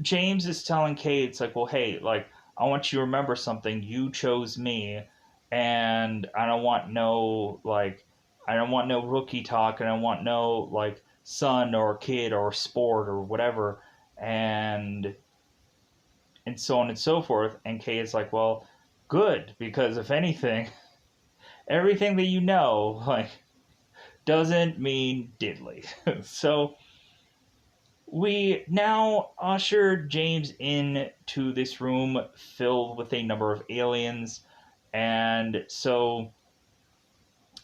James is telling Kay, it's like, well, hey, like, I want you to remember something. You chose me, and I don't want no rookie talk, and I want no, like, son or kid or sport or whatever, and so on and so forth. And Kay is like, well, good, because if anything, everything that you know, like, doesn't mean diddly. So we now usher James in to this room filled with a number of aliens. And so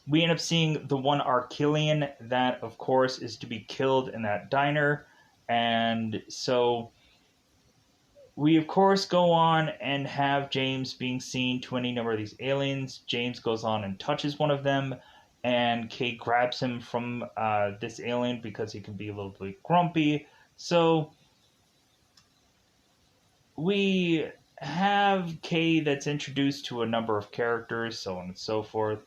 we end up seeing the one Arquillian that, of course, is to be killed in that diner. And so we, of course, go on and have James being seen to any number of these aliens. James goes on and touches one of them, and Kay grabs him from this alien because he can be a little bit grumpy. So we have Kay that's introduced to a number of characters, so on and so forth.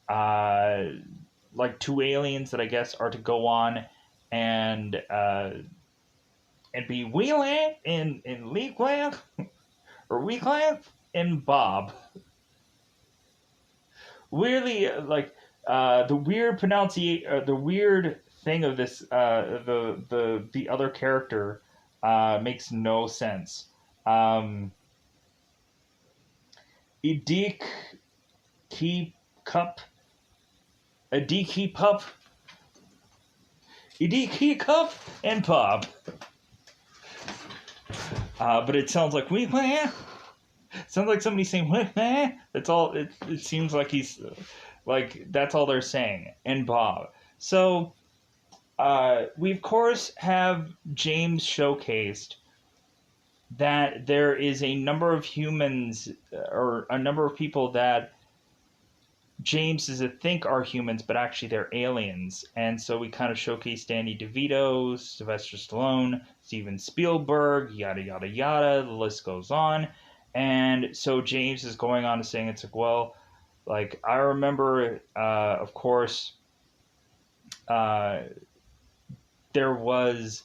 Like two aliens that I guess are to go on and be Wheelan and Leegland or Weekland and Bob. Weirdly, like the weird pronunciation, the weird thing of this, the other character makes no sense. Edik Key Cup, a Key Pup, Edik Key Cup, and Bob. But it sounds like we sounds like somebody saying what man. That's all. It seems like he's like that's all they're saying. And Bob. So we of course have James showcased that there is a number of humans or a number of people that James does think are humans, but actually they're aliens. And so we kind of showcase Danny DeVito, Sylvester Stallone, Steven Spielberg, yada, yada, yada. The list goes on. And so James is going on to saying, it's like, well, like, I remember, of course, uh, there was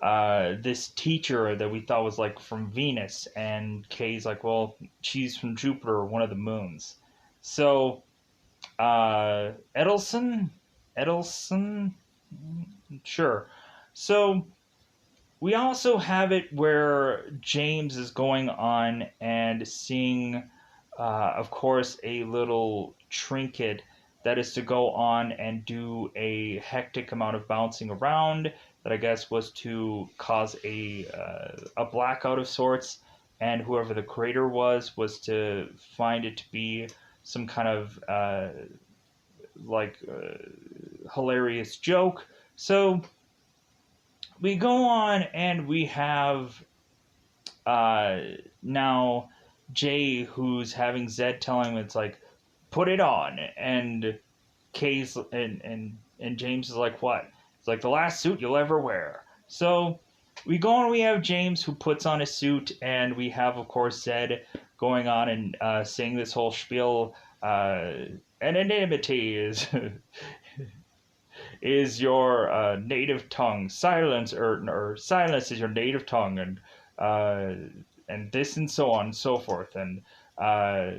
this teacher that we thought was like from Venus, and Kay's like, well, she's from Jupiter, one of the moons. So Edelson, sure. So we also have it where James is going on and seeing, of course, a little trinket that is to go on and do a hectic amount of bouncing around. That I guess was to cause a blackout of sorts, and whoever the creator was to find it to be some kind of like hilarious joke. So we go on and we have uh, now Jay who's having Zed telling him it's like put it on, and Kay's and James is like what? It's like the last suit you'll ever wear. So we go on. We have James who puts on a suit, and we have of course Zed going on and saying this whole spiel. Anonymity is your native tongue. Silence or silence is your native tongue, uh, and this and so on and so forth, uh,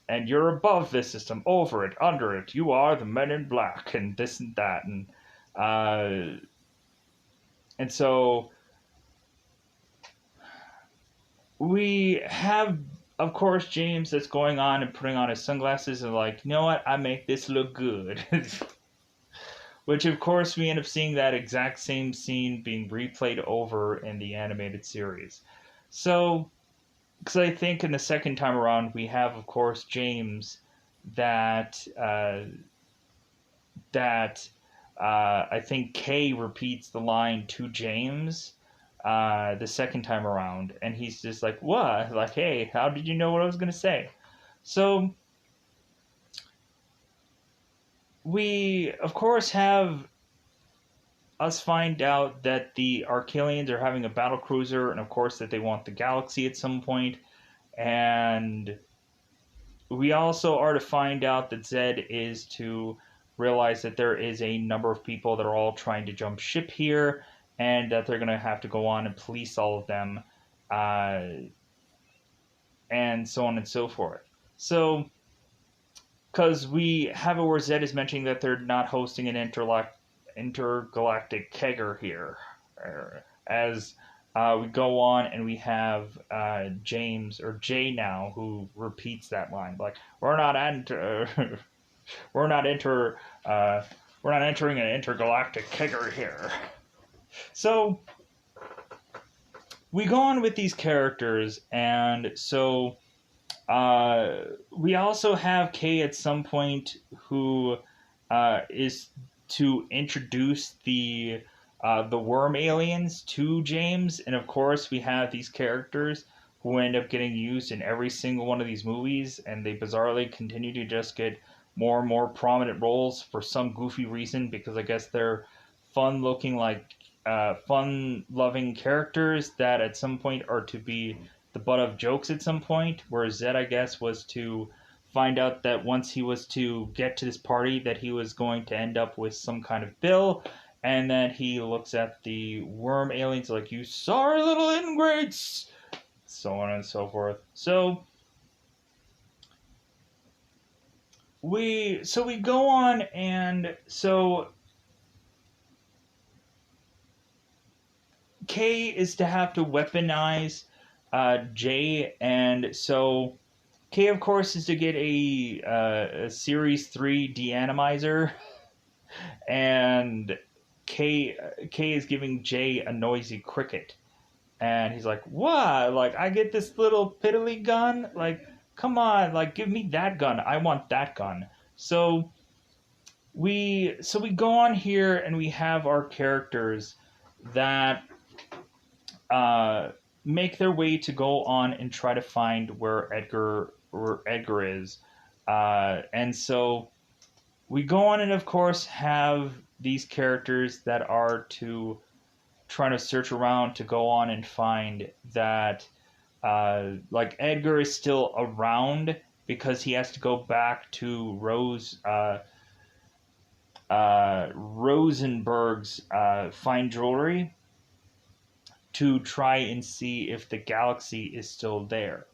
and you're above this system, over it, under it. You are the Men in Black, and this and that, uh, and so we have, of course, James that's going on and putting on his sunglasses and like, you know what, I make this look good. Which, of course, we end up seeing that exact same scene being replayed over in the animated series. So, because I think in the second time around, we have, of course, James that I think Kay repeats the line to James the second time around, and he's just like, "What? Like, hey, how did you know what I was gonna say?" So we, of course, have us find out that the Archelians are having a battle cruiser, and of course that they want the galaxy at some point. And we also are to find out that Zed is to realize that there is a number of people that are all trying to jump ship here, and that they're going to have to go on and police all of them, uh, and so on and so forth. So, because we have it where Zed is mentioning that they're not hosting an intergalactic kegger here, as we go on and we have James or Jay now who repeats that line like we're not we're not enter we're not entering an intergalactic kegger here. So we go on with these characters, and so we also have Kay at some point who is to introduce the worm aliens to James, and of course we have these characters who end up getting used in every single one of these movies, and they bizarrely continue to just get more and more prominent roles for some goofy reason because I guess they're fun looking like fun loving characters that at some point are to be the butt of jokes at some point, where Zed I guess was to find out that once he was to get to this party that he was going to end up with some kind of bill, and then he looks at the worm aliens like, you sorry little ingrates, so on and so forth. So we go on, and so Kay is to have to weaponize Jay, and so Kay, of course, is to get a Series 3 deanimizer, and Kay is giving Jay a noisy cricket. And he's like, what? Like, I get this little piddly gun? Like, come on, like, give me that gun. I want that gun. So we go on here and we have our characters that make their way to go on and try to find where Edgar is. And so we go on and of course have these characters that are to trying to search around to go on and find that like Edgar is still around because he has to go back to Rosenberg's fine jewelry to try and see if the galaxy is still there.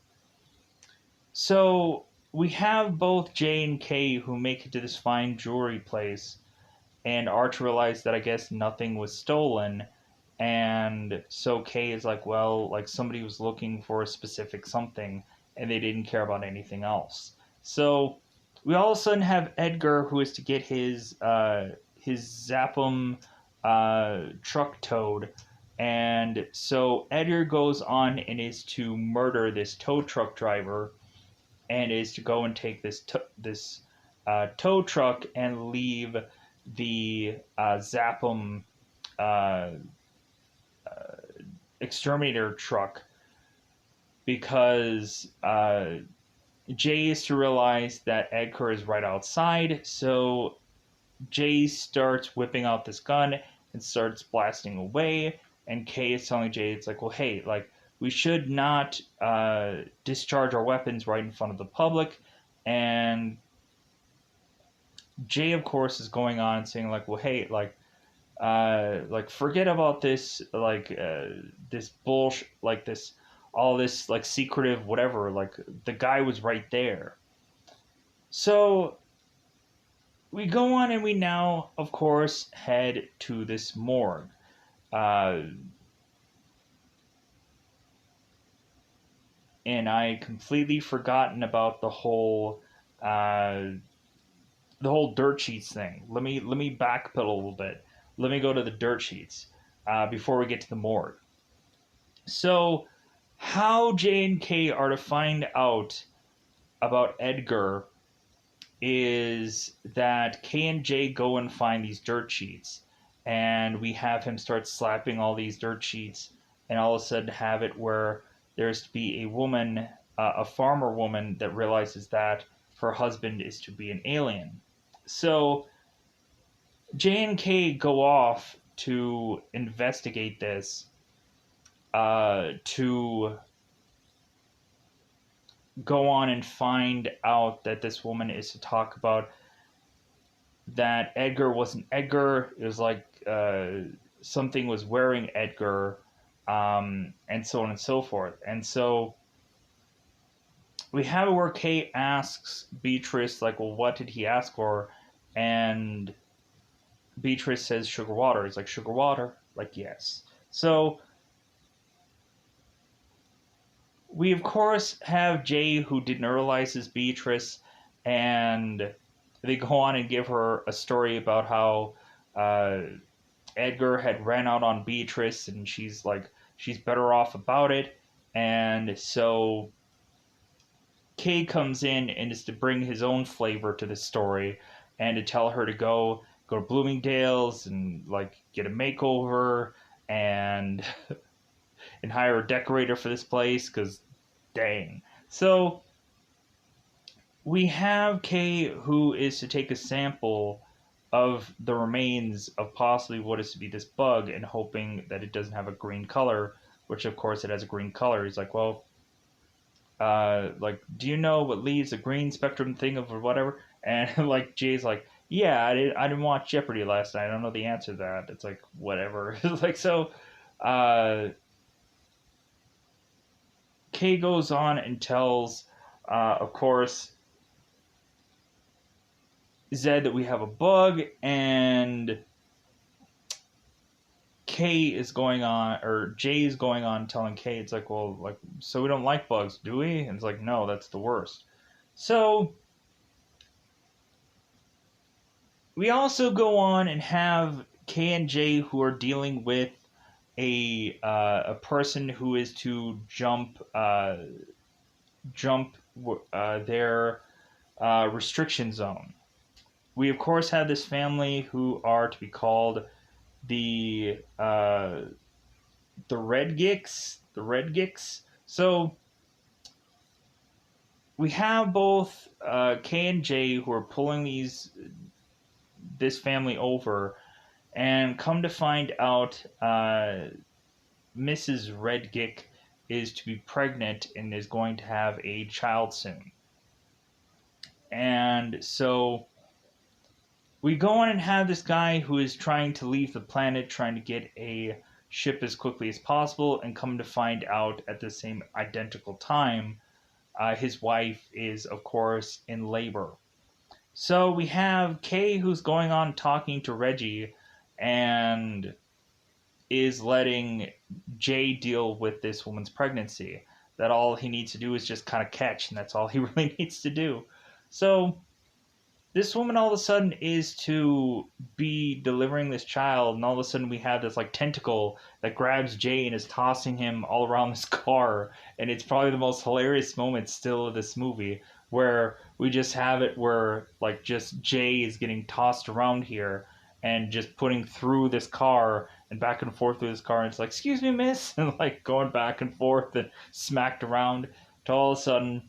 So we have both J and K who make it to this fine jewelry place, and Arch realized that I guess nothing was stolen. And so K is like, well, like somebody was looking for a specific something and they didn't care about anything else. So we all of a sudden have Edgar who is to get his Zapham truck towed. And so Edgar goes on and is to murder this tow truck driver and is to go and take this tow truck and leave the Zapham uh, exterminator truck because Jay is to realize that Edgar is right outside. So Jay starts whipping out this gun and starts blasting away. And Kay is telling Jay, it's like, well, hey, like, we should not discharge our weapons right in front of the public. And Jay, of course, is going on and saying, like, well, hey, like forget about this, this bullshit, like this, all this, like, secretive whatever. Like, the guy was right there. So we go on and we now, of course, head to this morgue. Uh, and I completely forgotten about uh, the whole dirt sheets thing. Let me backpedal a little bit. Let me go to the dirt sheets before we get to the morgue. So, how J and K are to find out about Edgar is that K and J go and find these dirt sheets, and we have him start slapping all these dirt sheets, and all of a sudden have it where there's to be a woman, a farmer woman, that realizes that her husband is to be an alien. So J and K go off to investigate this, to go on and find out that this woman is to talk about that Edgar wasn't Edgar. It was like something was wearing Edgar, and so on and so forth. And so we have it where Kay asks Beatrice, like, well, what did he ask for? And Beatrice says sugar water. It's like, sugar water? Like, yes. So we, of course, have Jay, who deneuralizes Beatrice, and they go on and give her a story about how Edgar had ran out on Beatrice, and she's like, she's better off about it. And so Kay comes in and is to bring his own flavor to the story and to tell her to go to Bloomingdale's and like get a makeover and and hire a decorator for this place because dang. So we have Kay who is to take a sample of the remains of possibly what is to be this bug and hoping that it doesn't have a green color, which of course it has a green color. He's like, well, like, do you know what leaves a green spectrum thing of or whatever? And like Jay's like, yeah, I didn't watch Jeopardy last night. I don't know the answer to that. It's like whatever. It's like so. Uh, Kay goes on and tells, of course, Zed that we have a bug, and Kay is going on, or Jay is going on telling Kay, it's like, well, like, so we don't like bugs, do we? And it's like, no, that's the worst. So we also go on and have K and J who are dealing with a person who is to jump their restriction zone. We of course have this family who are to be called the Red Gicks, the Redgicks. So we have both K and J who are pulling this family over, and come to find out, Mrs. Redgick is to be pregnant and is going to have a child soon. And so we go on and have this guy who is trying to leave the planet, trying to get a ship as quickly as possible, and come to find out at the same identical time, his wife is, of course, in labor. So we have Kay who's going on talking to Reggie and is letting Jay deal with this woman's pregnancy. That all he needs to do is just kind of catch, and that's all he really needs to do. So this woman all of a sudden is to be delivering this child, and all of a sudden we have this like tentacle that grabs Jay and is tossing him all around this car, and it's probably the most hilarious moment still of this movie, where we just have it where like just Jay is getting tossed around here and just putting through this car and back and forth through this car, and it's like, excuse me, miss, and like going back and forth and smacked around, to all of a sudden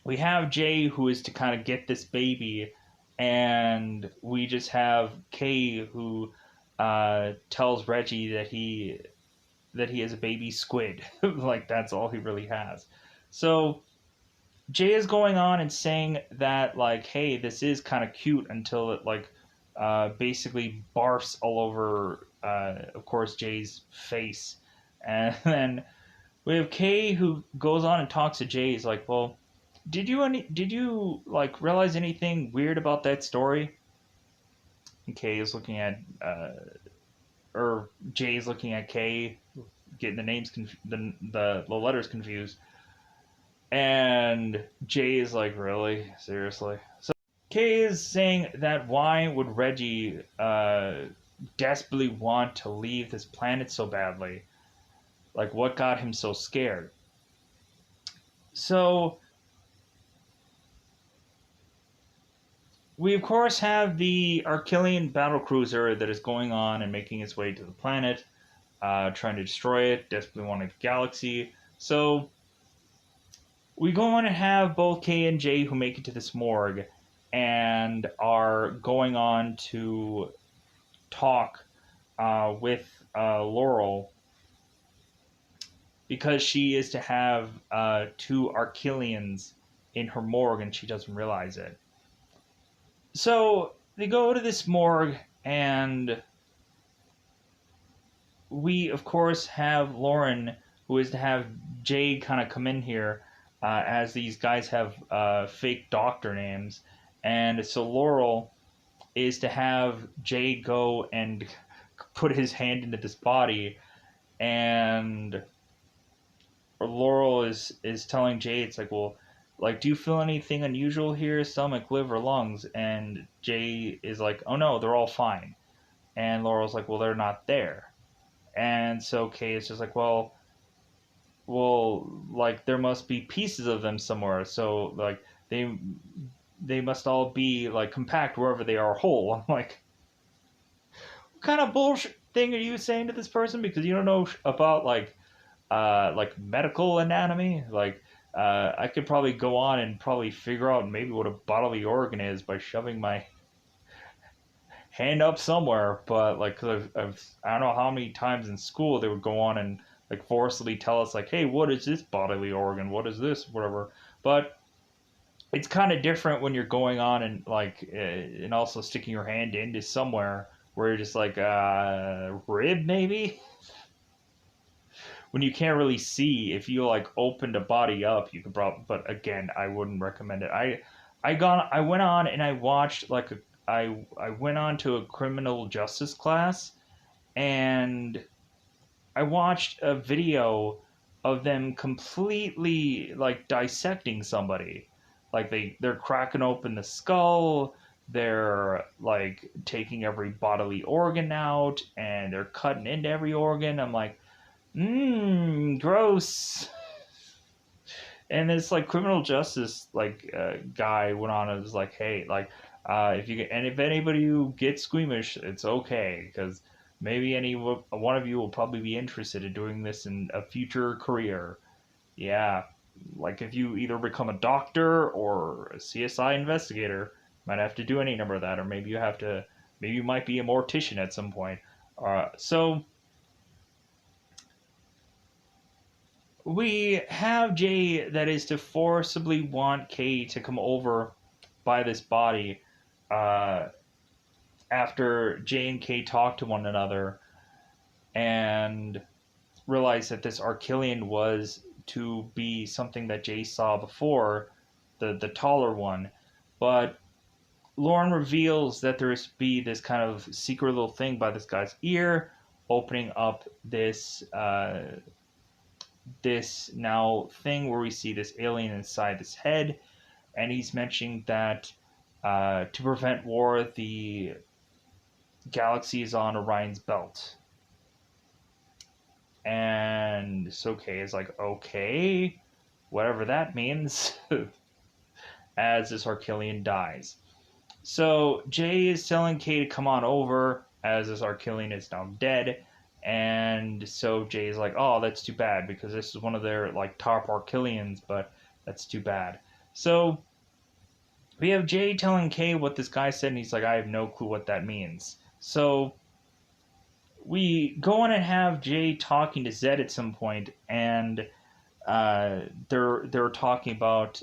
we have Jay who is to kind of get this baby, and we just have Kay who tells Reggie that he has a baby squid. Like that's all he really has. So Jay is going on and saying that like, hey, this is kind of cute, until it like basically barfs all over, of course, Jay's face, and then we have Kay who goes on and talks to Jay. He's like, well, did you like realize anything weird about that story? And Kay is looking at or Jay is looking at Kay, getting the names the letters confused, and Jay is like, really, seriously? So Kay is saying that why would Reggie desperately want to leave this planet so badly? Like, what got him so scared? So we, of course, have the Arquillian battlecruiser that is going on and making its way to the planet, trying to destroy it, desperately wanting the galaxy. So we go on and have both K and J who make it to this morgue and are going on to talk with Laurel, because she is to have two Arquillians in her morgue and she doesn't realize it. So they go to this morgue, and we, of course, have Lauren, who is to have Jay kind of come in here, as these guys have fake doctor names. And so Laurel is to have Jay go and put his hand into this body, and Laurel is telling Jay, it's like, well, like, do you feel anything unusual here, stomach, liver, lungs? And Jay is like, oh no, they're all fine. And Laurel's like, well, they're not there. And so Kay is just like, well, like there must be pieces of them somewhere. So like they must all be like compact wherever they are whole. I'm like, what kind of bullshit thing are you saying to this person? Because you don't know about like medical anatomy. Like I could probably go on and probably figure out maybe what a bodily organ is by shoving my hand up somewhere. But like, cause I don't know how many times in school they would go on and like forcibly tell us like, hey, what is this bodily organ? What is this? Whatever. But it's kind of different when you're going on and like and also sticking your hand into somewhere where you're just like rib maybe. When you can't really see, if you like opened a body up, you could probably. But again, I wouldn't recommend it. I went on and I watched like I went on to a criminal justice class, and I watched a video of them completely like dissecting somebody. Like they're cracking open the skull, they're like taking every bodily organ out, and they're cutting into every organ. I'm like, gross. And this like criminal justice like guy went on and was like, hey, like if you get, and if anybody who gets squeamish, it's okay, because Maybe one of you will probably be interested in doing this in a future career. Yeah, like if you either become a doctor or a CSI investigator, might have to do any number of that, or maybe you might be a mortician at some point. So we have Jay that is to forcibly want Kay to come over by this body uh, after Jay and Kay talk to one another and realize that this Archillian was to be something that Jay saw before, the taller one. But Lauren reveals that there's be this kind of secret little thing by this guy's ear, opening up this now thing where we see this alien inside this head, and he's mentioning that to prevent war, the galaxy is on Orion's belt. And Sokei is like, okay, whatever that means, as this Archillian dies. So Jay is telling Kay to come on over, as this Archillian is now dead. And so Jay is like, oh, that's too bad, because this is one of their like top Archillians, but that's too bad. So we have Jay telling Kay what this guy said, and he's like, I have no clue what that means. So we go on and have Jay talking to Zed at some point, and they're talking about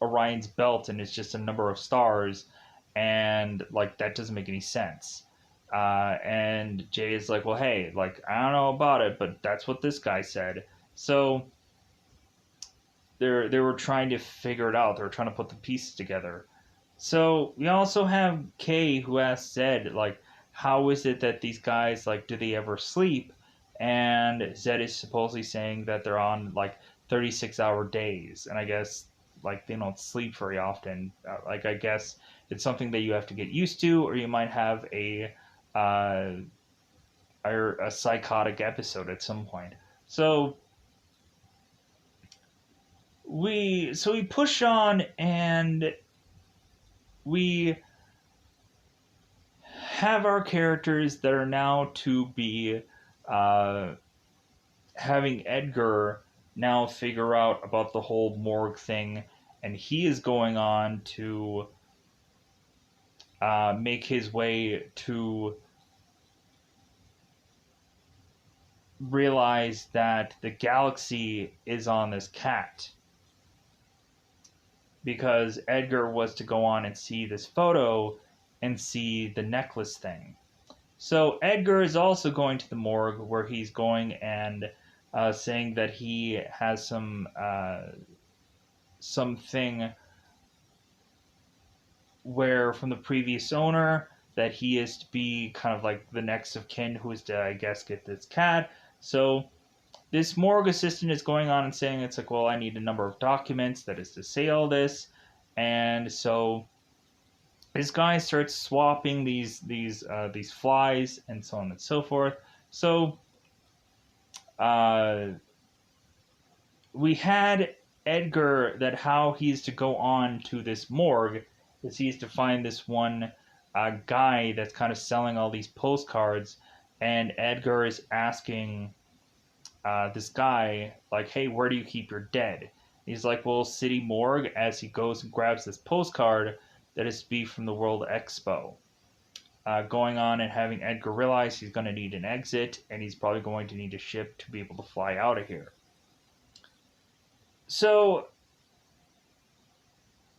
Orion's belt, and it's just a number of stars, and like that doesn't make any sense. And Jay is like, well, hey, like I don't know about it, but that's what this guy said. So they were trying to figure it out. They were trying to put the pieces together. So we also have Kay who asks Zed like, how is it that these guys like do they ever sleep? And Zed is supposedly saying that they're on like 36-hour days, and I guess like they don't sleep very often. Like I guess it's something that you have to get used to, or you might have uh, a psychotic episode at some point. So we push on, and we have our characters that are now to be uh, having Edgar now figure out about the whole morgue thing, and he is going on to make his way to realize that the galaxy is on this cat, because Edgar was to go on and see this photo and see the necklace thing. So Edgar is also going to the morgue, where he's going and saying that he has something where from the previous owner that he is to be kind of like the next of kin who is to, I guess, get this cat. So this morgue assistant is going on and saying it's like, well, I need a number of documents that is to say all this, and so this guy starts swapping these flies and so on and so forth. So we had Edgar that how he's to go on to this morgue is he's to find this one guy that's kind of selling all these postcards, and Edgar is asking this guy like, hey, where do you keep your dead? He's like, well, City Morgue, as he goes and grabs this postcard that is to be from the World Expo. Going on and having Edgar realize he's going to need an exit, and he's probably going to need a ship to be able to fly out of here. So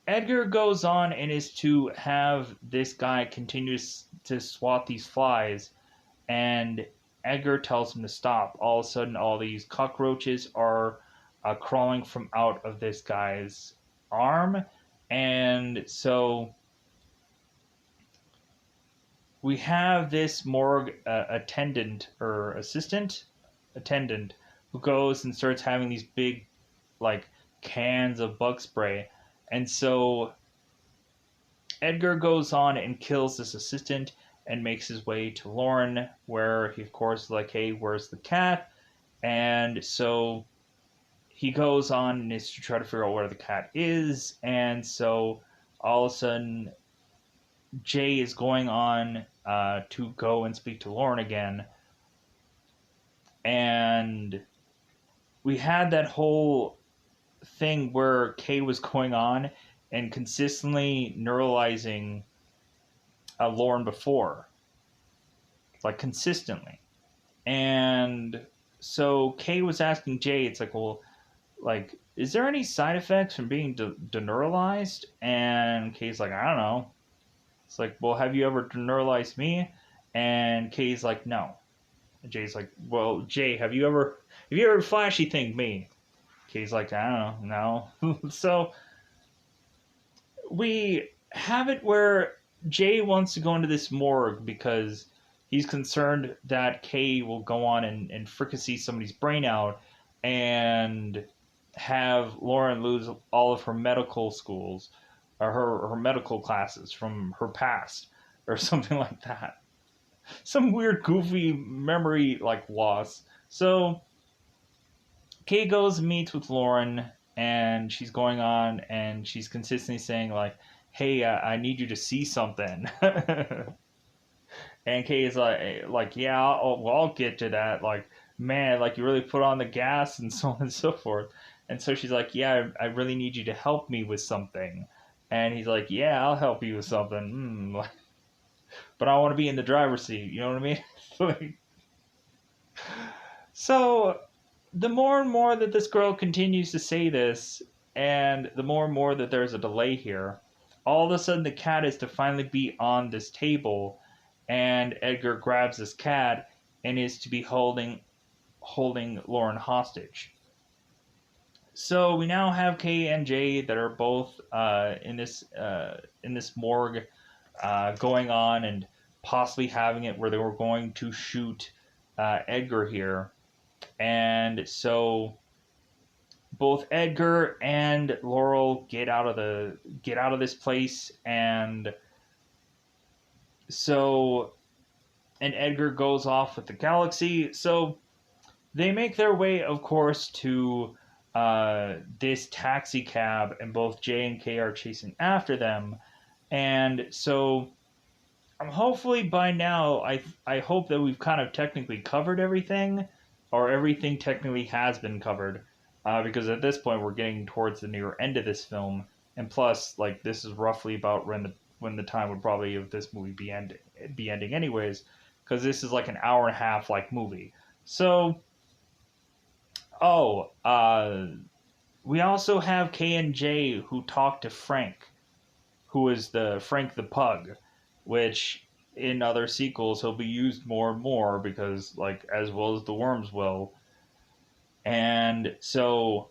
Edgar goes on and is to have this guy continue to swat these flies, and Edgar tells him to stop. All of a sudden, all these cockroaches are crawling from out of this guy's arm, and so we have this morgue attendant or attendant who goes and starts having these big like cans of bug spray, and so Edgar goes on and kills this assistant and makes his way to Lauren, where he of course is like, hey, where's the cat? And so he goes on and is to try to figure out where the cat is, and so all of a sudden Jay is going on to go and speak to Lauren again, and we had that whole thing where Kay was going on and consistently neuralizing Lauren before, like consistently. And so Kay was asking Jay, it's like, well, like, is there any side effects from being deneuralized? And Kay's like, I don't know. It's like, well, have you ever deneuralized me? And Kay's like, no. And Jay's like, well, Jay, have you ever flashy thinged me? Kay's like, I don't know, no. So we have it where Jay wants to go into this morgue because he's concerned that Kay will go on and fricassee somebody's brain out and have Lauren lose all of her medical schools or her medical classes from her past or something like that. Some weird, goofy memory like loss. So Kay goes and meets with Lauren, and she's going on, and she's consistently saying like, "Hey, I need you to see something." And Kay is like, "Yeah, I'll get to that." Like, man, like you really put on the gas and so on and so forth. And so she's like, "Yeah, I really need you to help me with something." And he's like, "Yeah, I'll help you with something." But I want to be in the driver's seat. You know what I mean? Like, so the more and more that this girl continues to say this, and the more and more that there's a delay here, all of a sudden the cat is to finally be on this table, and Edgar grabs this cat and is to be holding Lauren hostage. So we now have K and J that are both in this morgue, going on and possibly having it where they were going to shoot Edgar here, and so both Edgar and Laurel get out of this place, and so and Edgar goes off with the galaxy. So they make their way, of course, to this taxi cab, and both J and K are chasing after them. And so hopefully by now, I hope that we've kind of technically covered everything, or everything technically has been covered, because at this point we're getting towards the near end of this film, and plus, like, this is roughly about when the time would probably of this movie be ending anyways, because this is like an hour and a half like movie. So, oh, we also have K and J who talk to Frank, who is the Frank the Pug, which in other sequels he'll be used more and more because, like, as well as the worms will. And so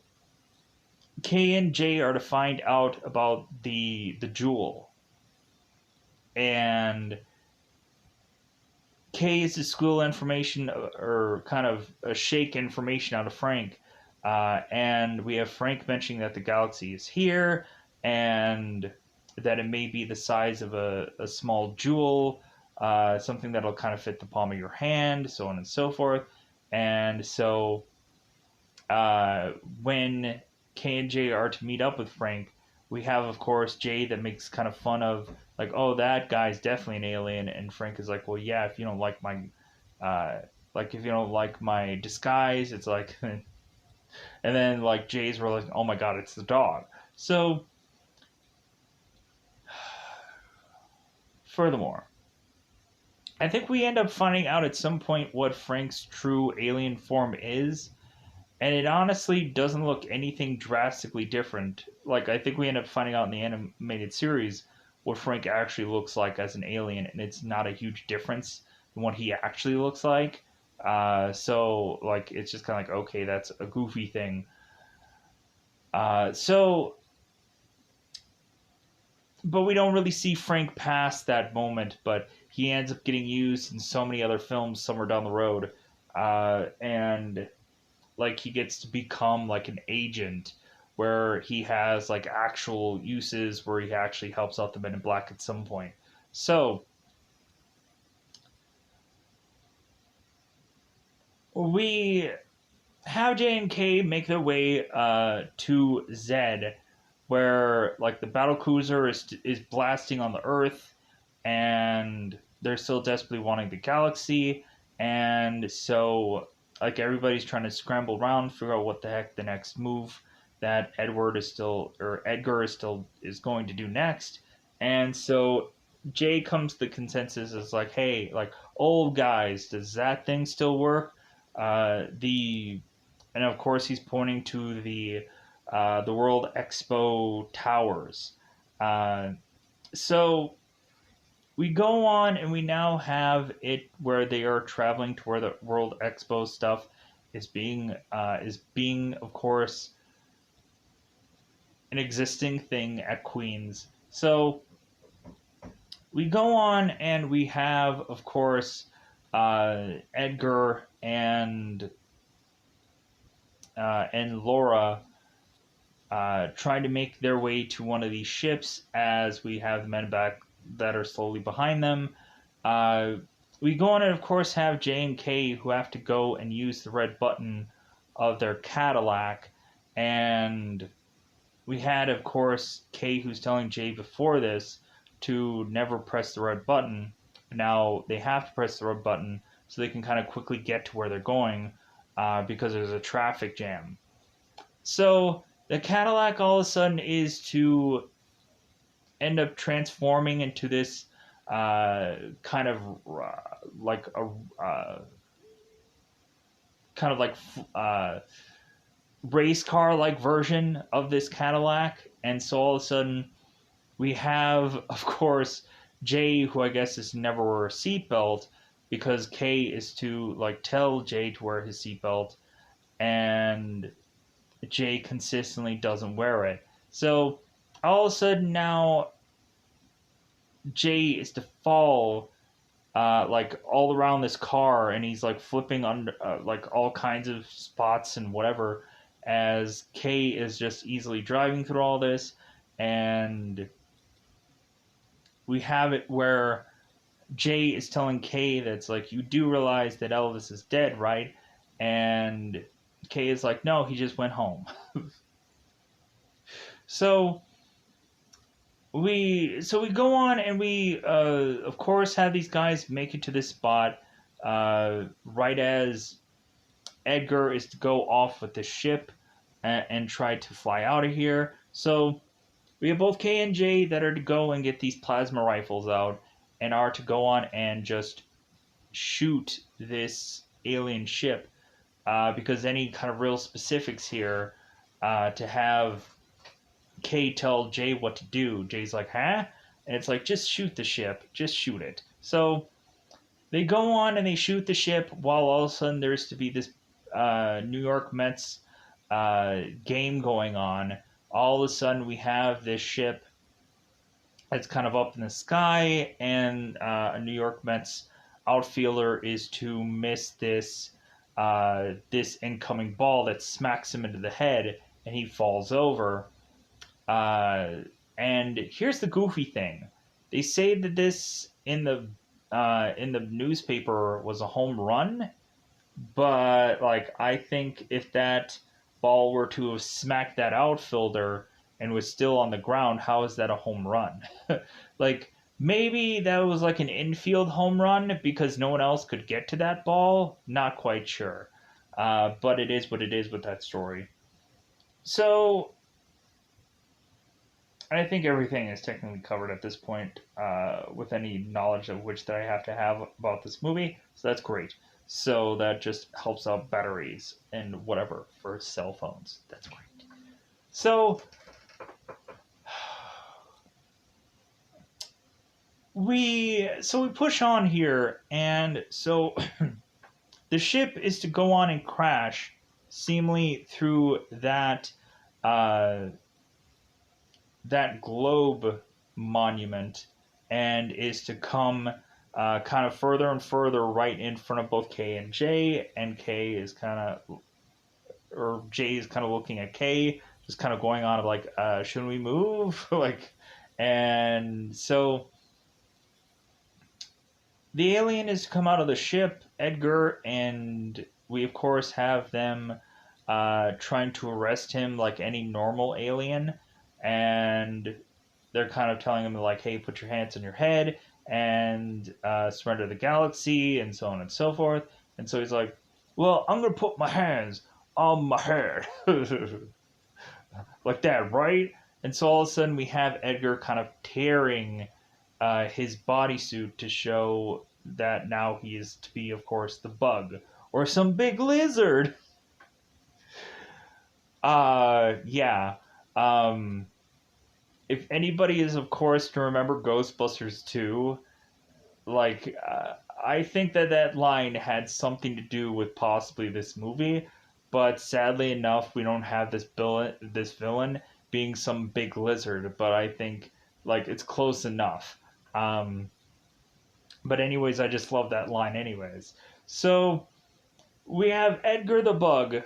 K and J are to find out about the jewel, and K is to school information, or kind of a shake information out of Frank. And we have Frank mentioning that the galaxy is here, and that it may be the size of a small jewel, something that'll kind of fit the palm of your hand, so on and so forth. And so when K and J are to meet up with Frank, we have, of course, Jay that makes kind of fun of, like, oh, that guy's definitely an alien, and Frank is like, well, yeah, if you don't like my, if you don't like my disguise, it's like, and then like Jay's were like, oh my god, it's the dog. So, furthermore, I think we end up finding out at some point what Frank's true alien form is, and it honestly doesn't look anything drastically different. Like, I think we end up finding out in the animated series what Frank actually looks like as an alien, and it's not a huge difference in what he actually looks like. So, like, it's just kind of like, okay, that's a goofy thing. So, but we don't really see Frank past that moment, but he ends up getting used in so many other films somewhere down the road. And like he gets to become like an agent where he has like actual uses where he actually helps out the Men in Black at some point. So we have J and K make their way to Zed, where like the battle cruiser is blasting on the Earth, and they're still desperately wanting the galaxy, and so like everybody's trying to scramble around, figure out what the heck the next move that Edgar is going to do next. And so Jay comes to the consensus is like, hey, like, old guys, does that thing still work? The and of course he's pointing to the World Expo towers. Uh, so we go on and we now have it where they are traveling to where the World Expo stuff is being of course an existing thing at Queens. So we go on and we have of course Edgar and Laura trying to make their way to one of these ships as we have the men back that are slowly behind them. Uh, we go on and, of course, have Jay and Kay who have to go and use the red button of their Cadillac. And we had, of course, Kay who's telling Jay before this to never press the red button. Now they have to press the red button so they can kind of quickly get to where they're going because there's a traffic jam. So the Cadillac all of a sudden is to end up transforming into this kind of like a kind of like race car like version of this Cadillac, and so all of a sudden we have, of course, Jay, who I guess is never wear a seatbelt because Kay is to like tell Jay to wear his seatbelt, and Jay consistently doesn't wear it. So all of a sudden now Jay is to fall like all around this car, and he's like flipping under like all kinds of spots and whatever, as Kay is just easily driving through all this, and we have it where Jay is telling Kay that's like, you do realize that Elvis is dead, right? And Kay is like, no, he just went home. So we go on and we of course have these guys make it to this spot right as Edgar is to go off with the ship and try to fly out of here. So we have both K and J that are to go and get these plasma rifles out and are to go on and just shoot this alien ship because any kind of real specifics here to have K tell Jay what to do. Jay's like, huh? And it's like, just shoot the ship. Just shoot it. So they go on and they shoot the ship while all of a sudden there's to be this New York Mets game going on. All of a sudden we have this ship that's kind of up in the sky, and a New York Mets outfielder is to miss this incoming ball that smacks him into the head, and he falls over. And here's the goofy thing: they say that this in the newspaper was a home run, but like I think if that ball were to have smacked that outfielder and was still on the ground, how is that a home run? Like maybe that was like an infield home run because no one else could get to that ball. Not quite sure, but it is what it is with that story. So I think everything is technically covered at this point, with any knowledge of which that I have to have about this movie. So that's great. So that just helps out batteries and whatever for cell phones. That's great. So we push on here, and so the ship is to go on and crash seemingly through uh, that globe monument, and is to come kind of further and further right in front of both K and J, and K is kind of, or J is kind of looking at K, just kind of going on of like, shouldn't we move? Like, and so the alien is to come out of the ship, Edgar, and we of course have them trying to arrest him like any normal alien, and they're kind of telling him like, "Hey, put your hands on your head," and Surrender of the Galaxy, and so on and so forth. And so he's like, well, I'm going to put my hands on my head. Like that, right? And so all of a sudden we have Edgar kind of tearing his bodysuit to show that now he is to be, of course, the Bug or some big lizard. Yeah. Um, if anybody is, of course, to remember Ghostbusters 2, like, I think that that line had something to do with possibly this movie, but sadly enough, we don't have this villain being some big lizard, but I think, like, it's close enough. Um, but anyways, I just love that line anyways. So, we have Edgar the Bug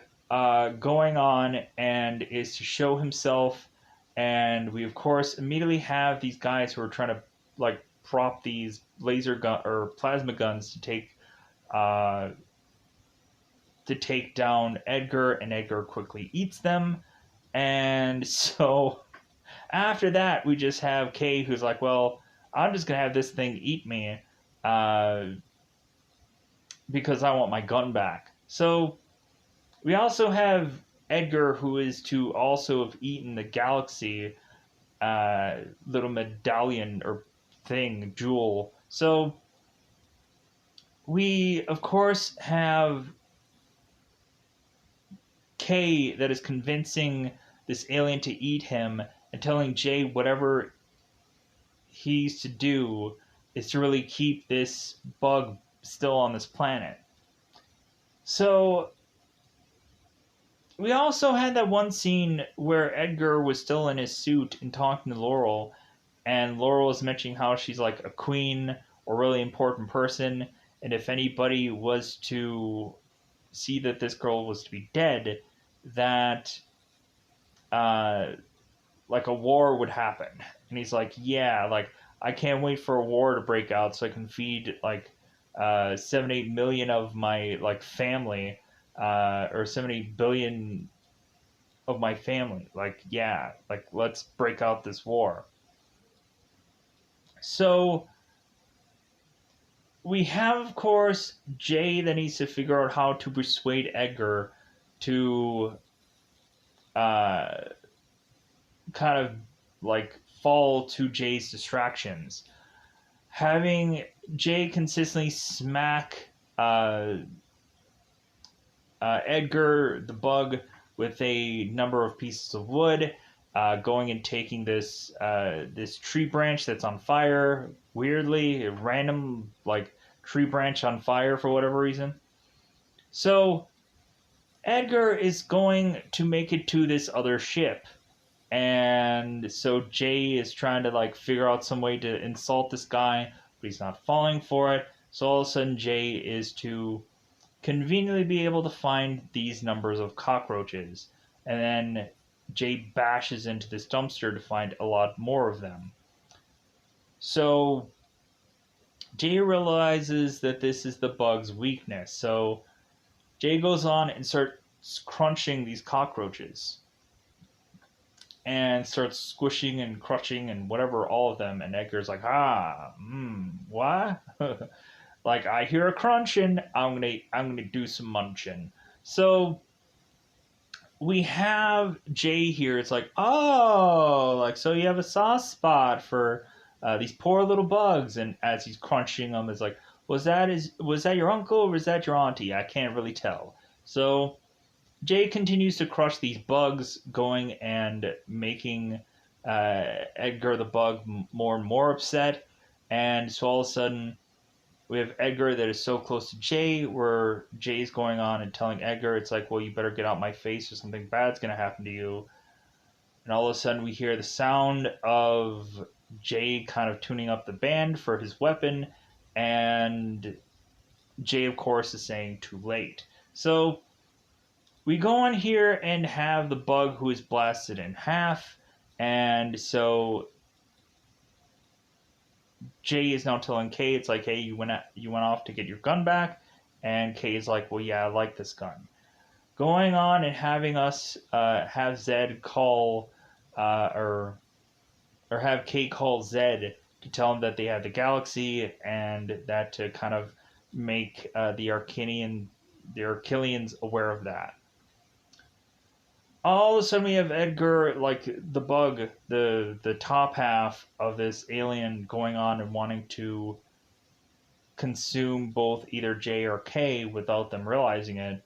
going on and is to show himself, and we of course immediately have these guys who are trying to like prop these laser gun or plasma guns uh, to take down Edgar, and Edgar quickly eats them. And so after that, we just have Kay who's like, "Well, I'm just gonna have this thing eat me." Uh, because I want my gun back. So we also have Edgar, who is to also have eaten the Galaxy little medallion or thing, jewel. So we, of course, have Kay that is convincing this alien to eat him and telling Jay whatever he's to do is to really keep this bug still on this planet. So we also had that one scene where Edgar was still in his suit and talking to Laurel, and Laurel was mentioning how she's like a queen or really important person, and if anybody was to see that this girl was to be dead, that uh, like a war would happen. And he's like, yeah, like I can't wait for a war to break out so I can feed like 7-8 million of my like family, or 70 billion of my family. Like, yeah, like let's break out this war. So we have, of course, Jay that needs to figure out how to persuade Edgar to uh, kind of like fall to Jay's distractions. Having Jay consistently smack uh, Edgar the Bug with a number of pieces of wood, going and taking this tree branch that's on fire. Weirdly, a random like tree branch on fire for whatever reason. So Edgar is going to make it to this other ship, and so Jay is trying to like figure out some way to insult this guy, but he's not falling for it. So all of a sudden, Jay is to conveniently be able to find these numbers of cockroaches. And then Jay bashes into this dumpster to find a lot more of them. So Jay realizes that this is the bug's weakness. So Jay goes on and starts crunching these cockroaches and starts squishing and crushing and whatever, all of them. And Edgar's like, what? Like I hear a crunching, I'm gonna do some munching. So we have Jay here. It's like, oh, like so you have a soft spot for these poor little bugs. And as he's crunching them, it's like, was that your uncle or was that your auntie? I can't really tell. So Jay continues to crush these bugs, going and making Edgar the Bug more and more upset. And so all of a sudden, we have Edgar that is so close to Jay, where Jay's going on and telling Edgar, it's like, well, you better get out my face or something bad's going to happen to you. And all of a sudden, we hear the sound of Jay kind of tuning up the band for his weapon. And Jay, of course, is saying too late. So we go on here and have the bug who is blasted in half. And so Jay is now telling Kay, it's like, hey, you went off to get your gun back, and Kay is like, well, yeah, I like this gun. Going on and having us have Zed call, or have Kay call Zed to tell them that they have the galaxy, and that to kind of make the Archelians aware of that. All of a sudden, we have Edgar, like the bug, the top half of this alien, going on and wanting to consume both either J or K without them realizing it.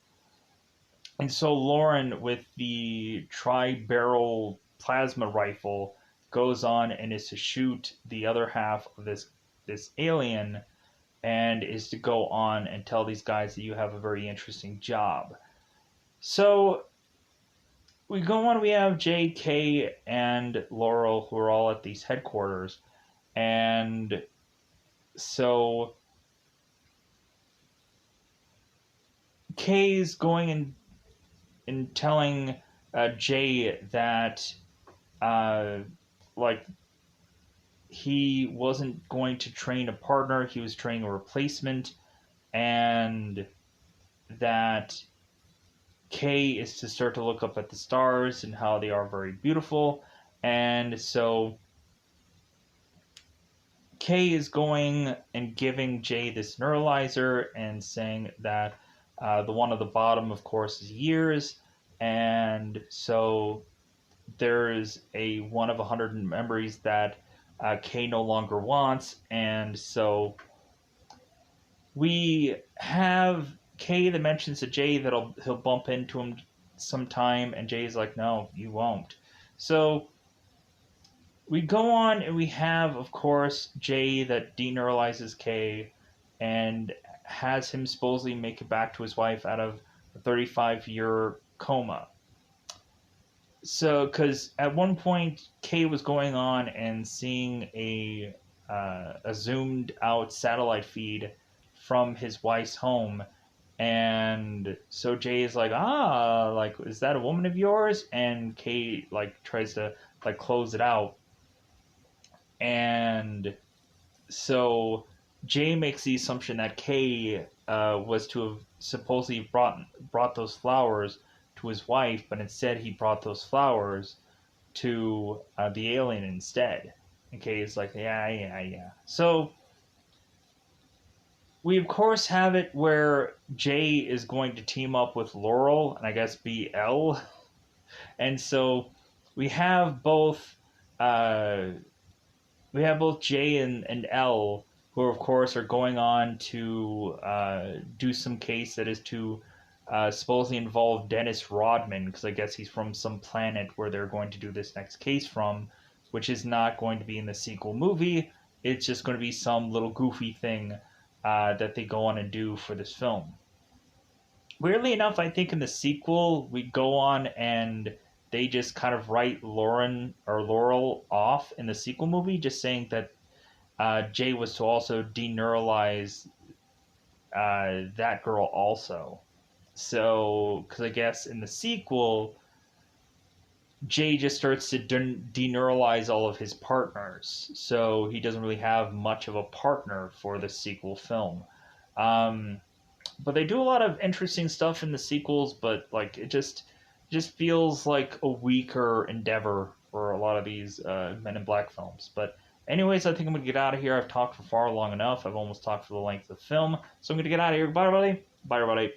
And so Lauren, with the tri-barrel plasma rifle, goes on and is to shoot the other half of this alien, and is to go on and tell these guys that you have a very interesting job. So we go on. We have J, K, and Laurel, who are all at these headquarters, and so Kay's going and telling Jay that uh, like he wasn't going to train a partner, he was training a replacement, and that Kay is to start to look up at the stars and how they are very beautiful. And so Kay is going and giving Jay this neuralizer and saying that the one at the bottom, of course, is years. And so there's a one of 100 memories that Kay no longer wants. And so we have Kay that mentions to Jay that he'll bump into him sometime, and Jay's like, no, you won't. So we go on and we have, of course, Jay that deneuralizes Kay and has him supposedly make it back to his wife out of a 35-year coma. So, because at one point, Kay was going on and seeing a zoomed out satellite feed from his wife's home, and so Jay is like, like, is that a woman of yours? And Kay like tries to like close it out, and so Jay makes the assumption that Kay was to have supposedly brought those flowers to his wife, but instead he brought those flowers to the alien instead. And Kay is like, yeah, yeah, yeah. So we of course have it where Jay is going to team up with Laurel and I guess be L, and so we have both uh, Jay and L, who of course are going on to do some case that is to supposedly involve Dennis Rodman, because I guess he's from some planet where they're going to do this next case from, which is not going to be in the sequel movie. It's just going to be some little goofy thing that they go on and do for this film. Weirdly enough, I think in the sequel we go on and they just kind of write Lauren or Laurel off in the sequel movie, just saying that Jay was to also deneuralize that girl also. So, because I guess in the sequel, Jay just starts to deneuralize all of his partners, so he doesn't really have much of a partner for the sequel film. Um, but they do a lot of interesting stuff in the sequels, but like it just feels like a weaker endeavor for a lot of these Men in Black films. But anyways, I think I'm gonna get out of here. I've talked for far long enough. I've almost talked for the length of the film, so I'm gonna get out of here. Bye, everybody. Bye, everybody.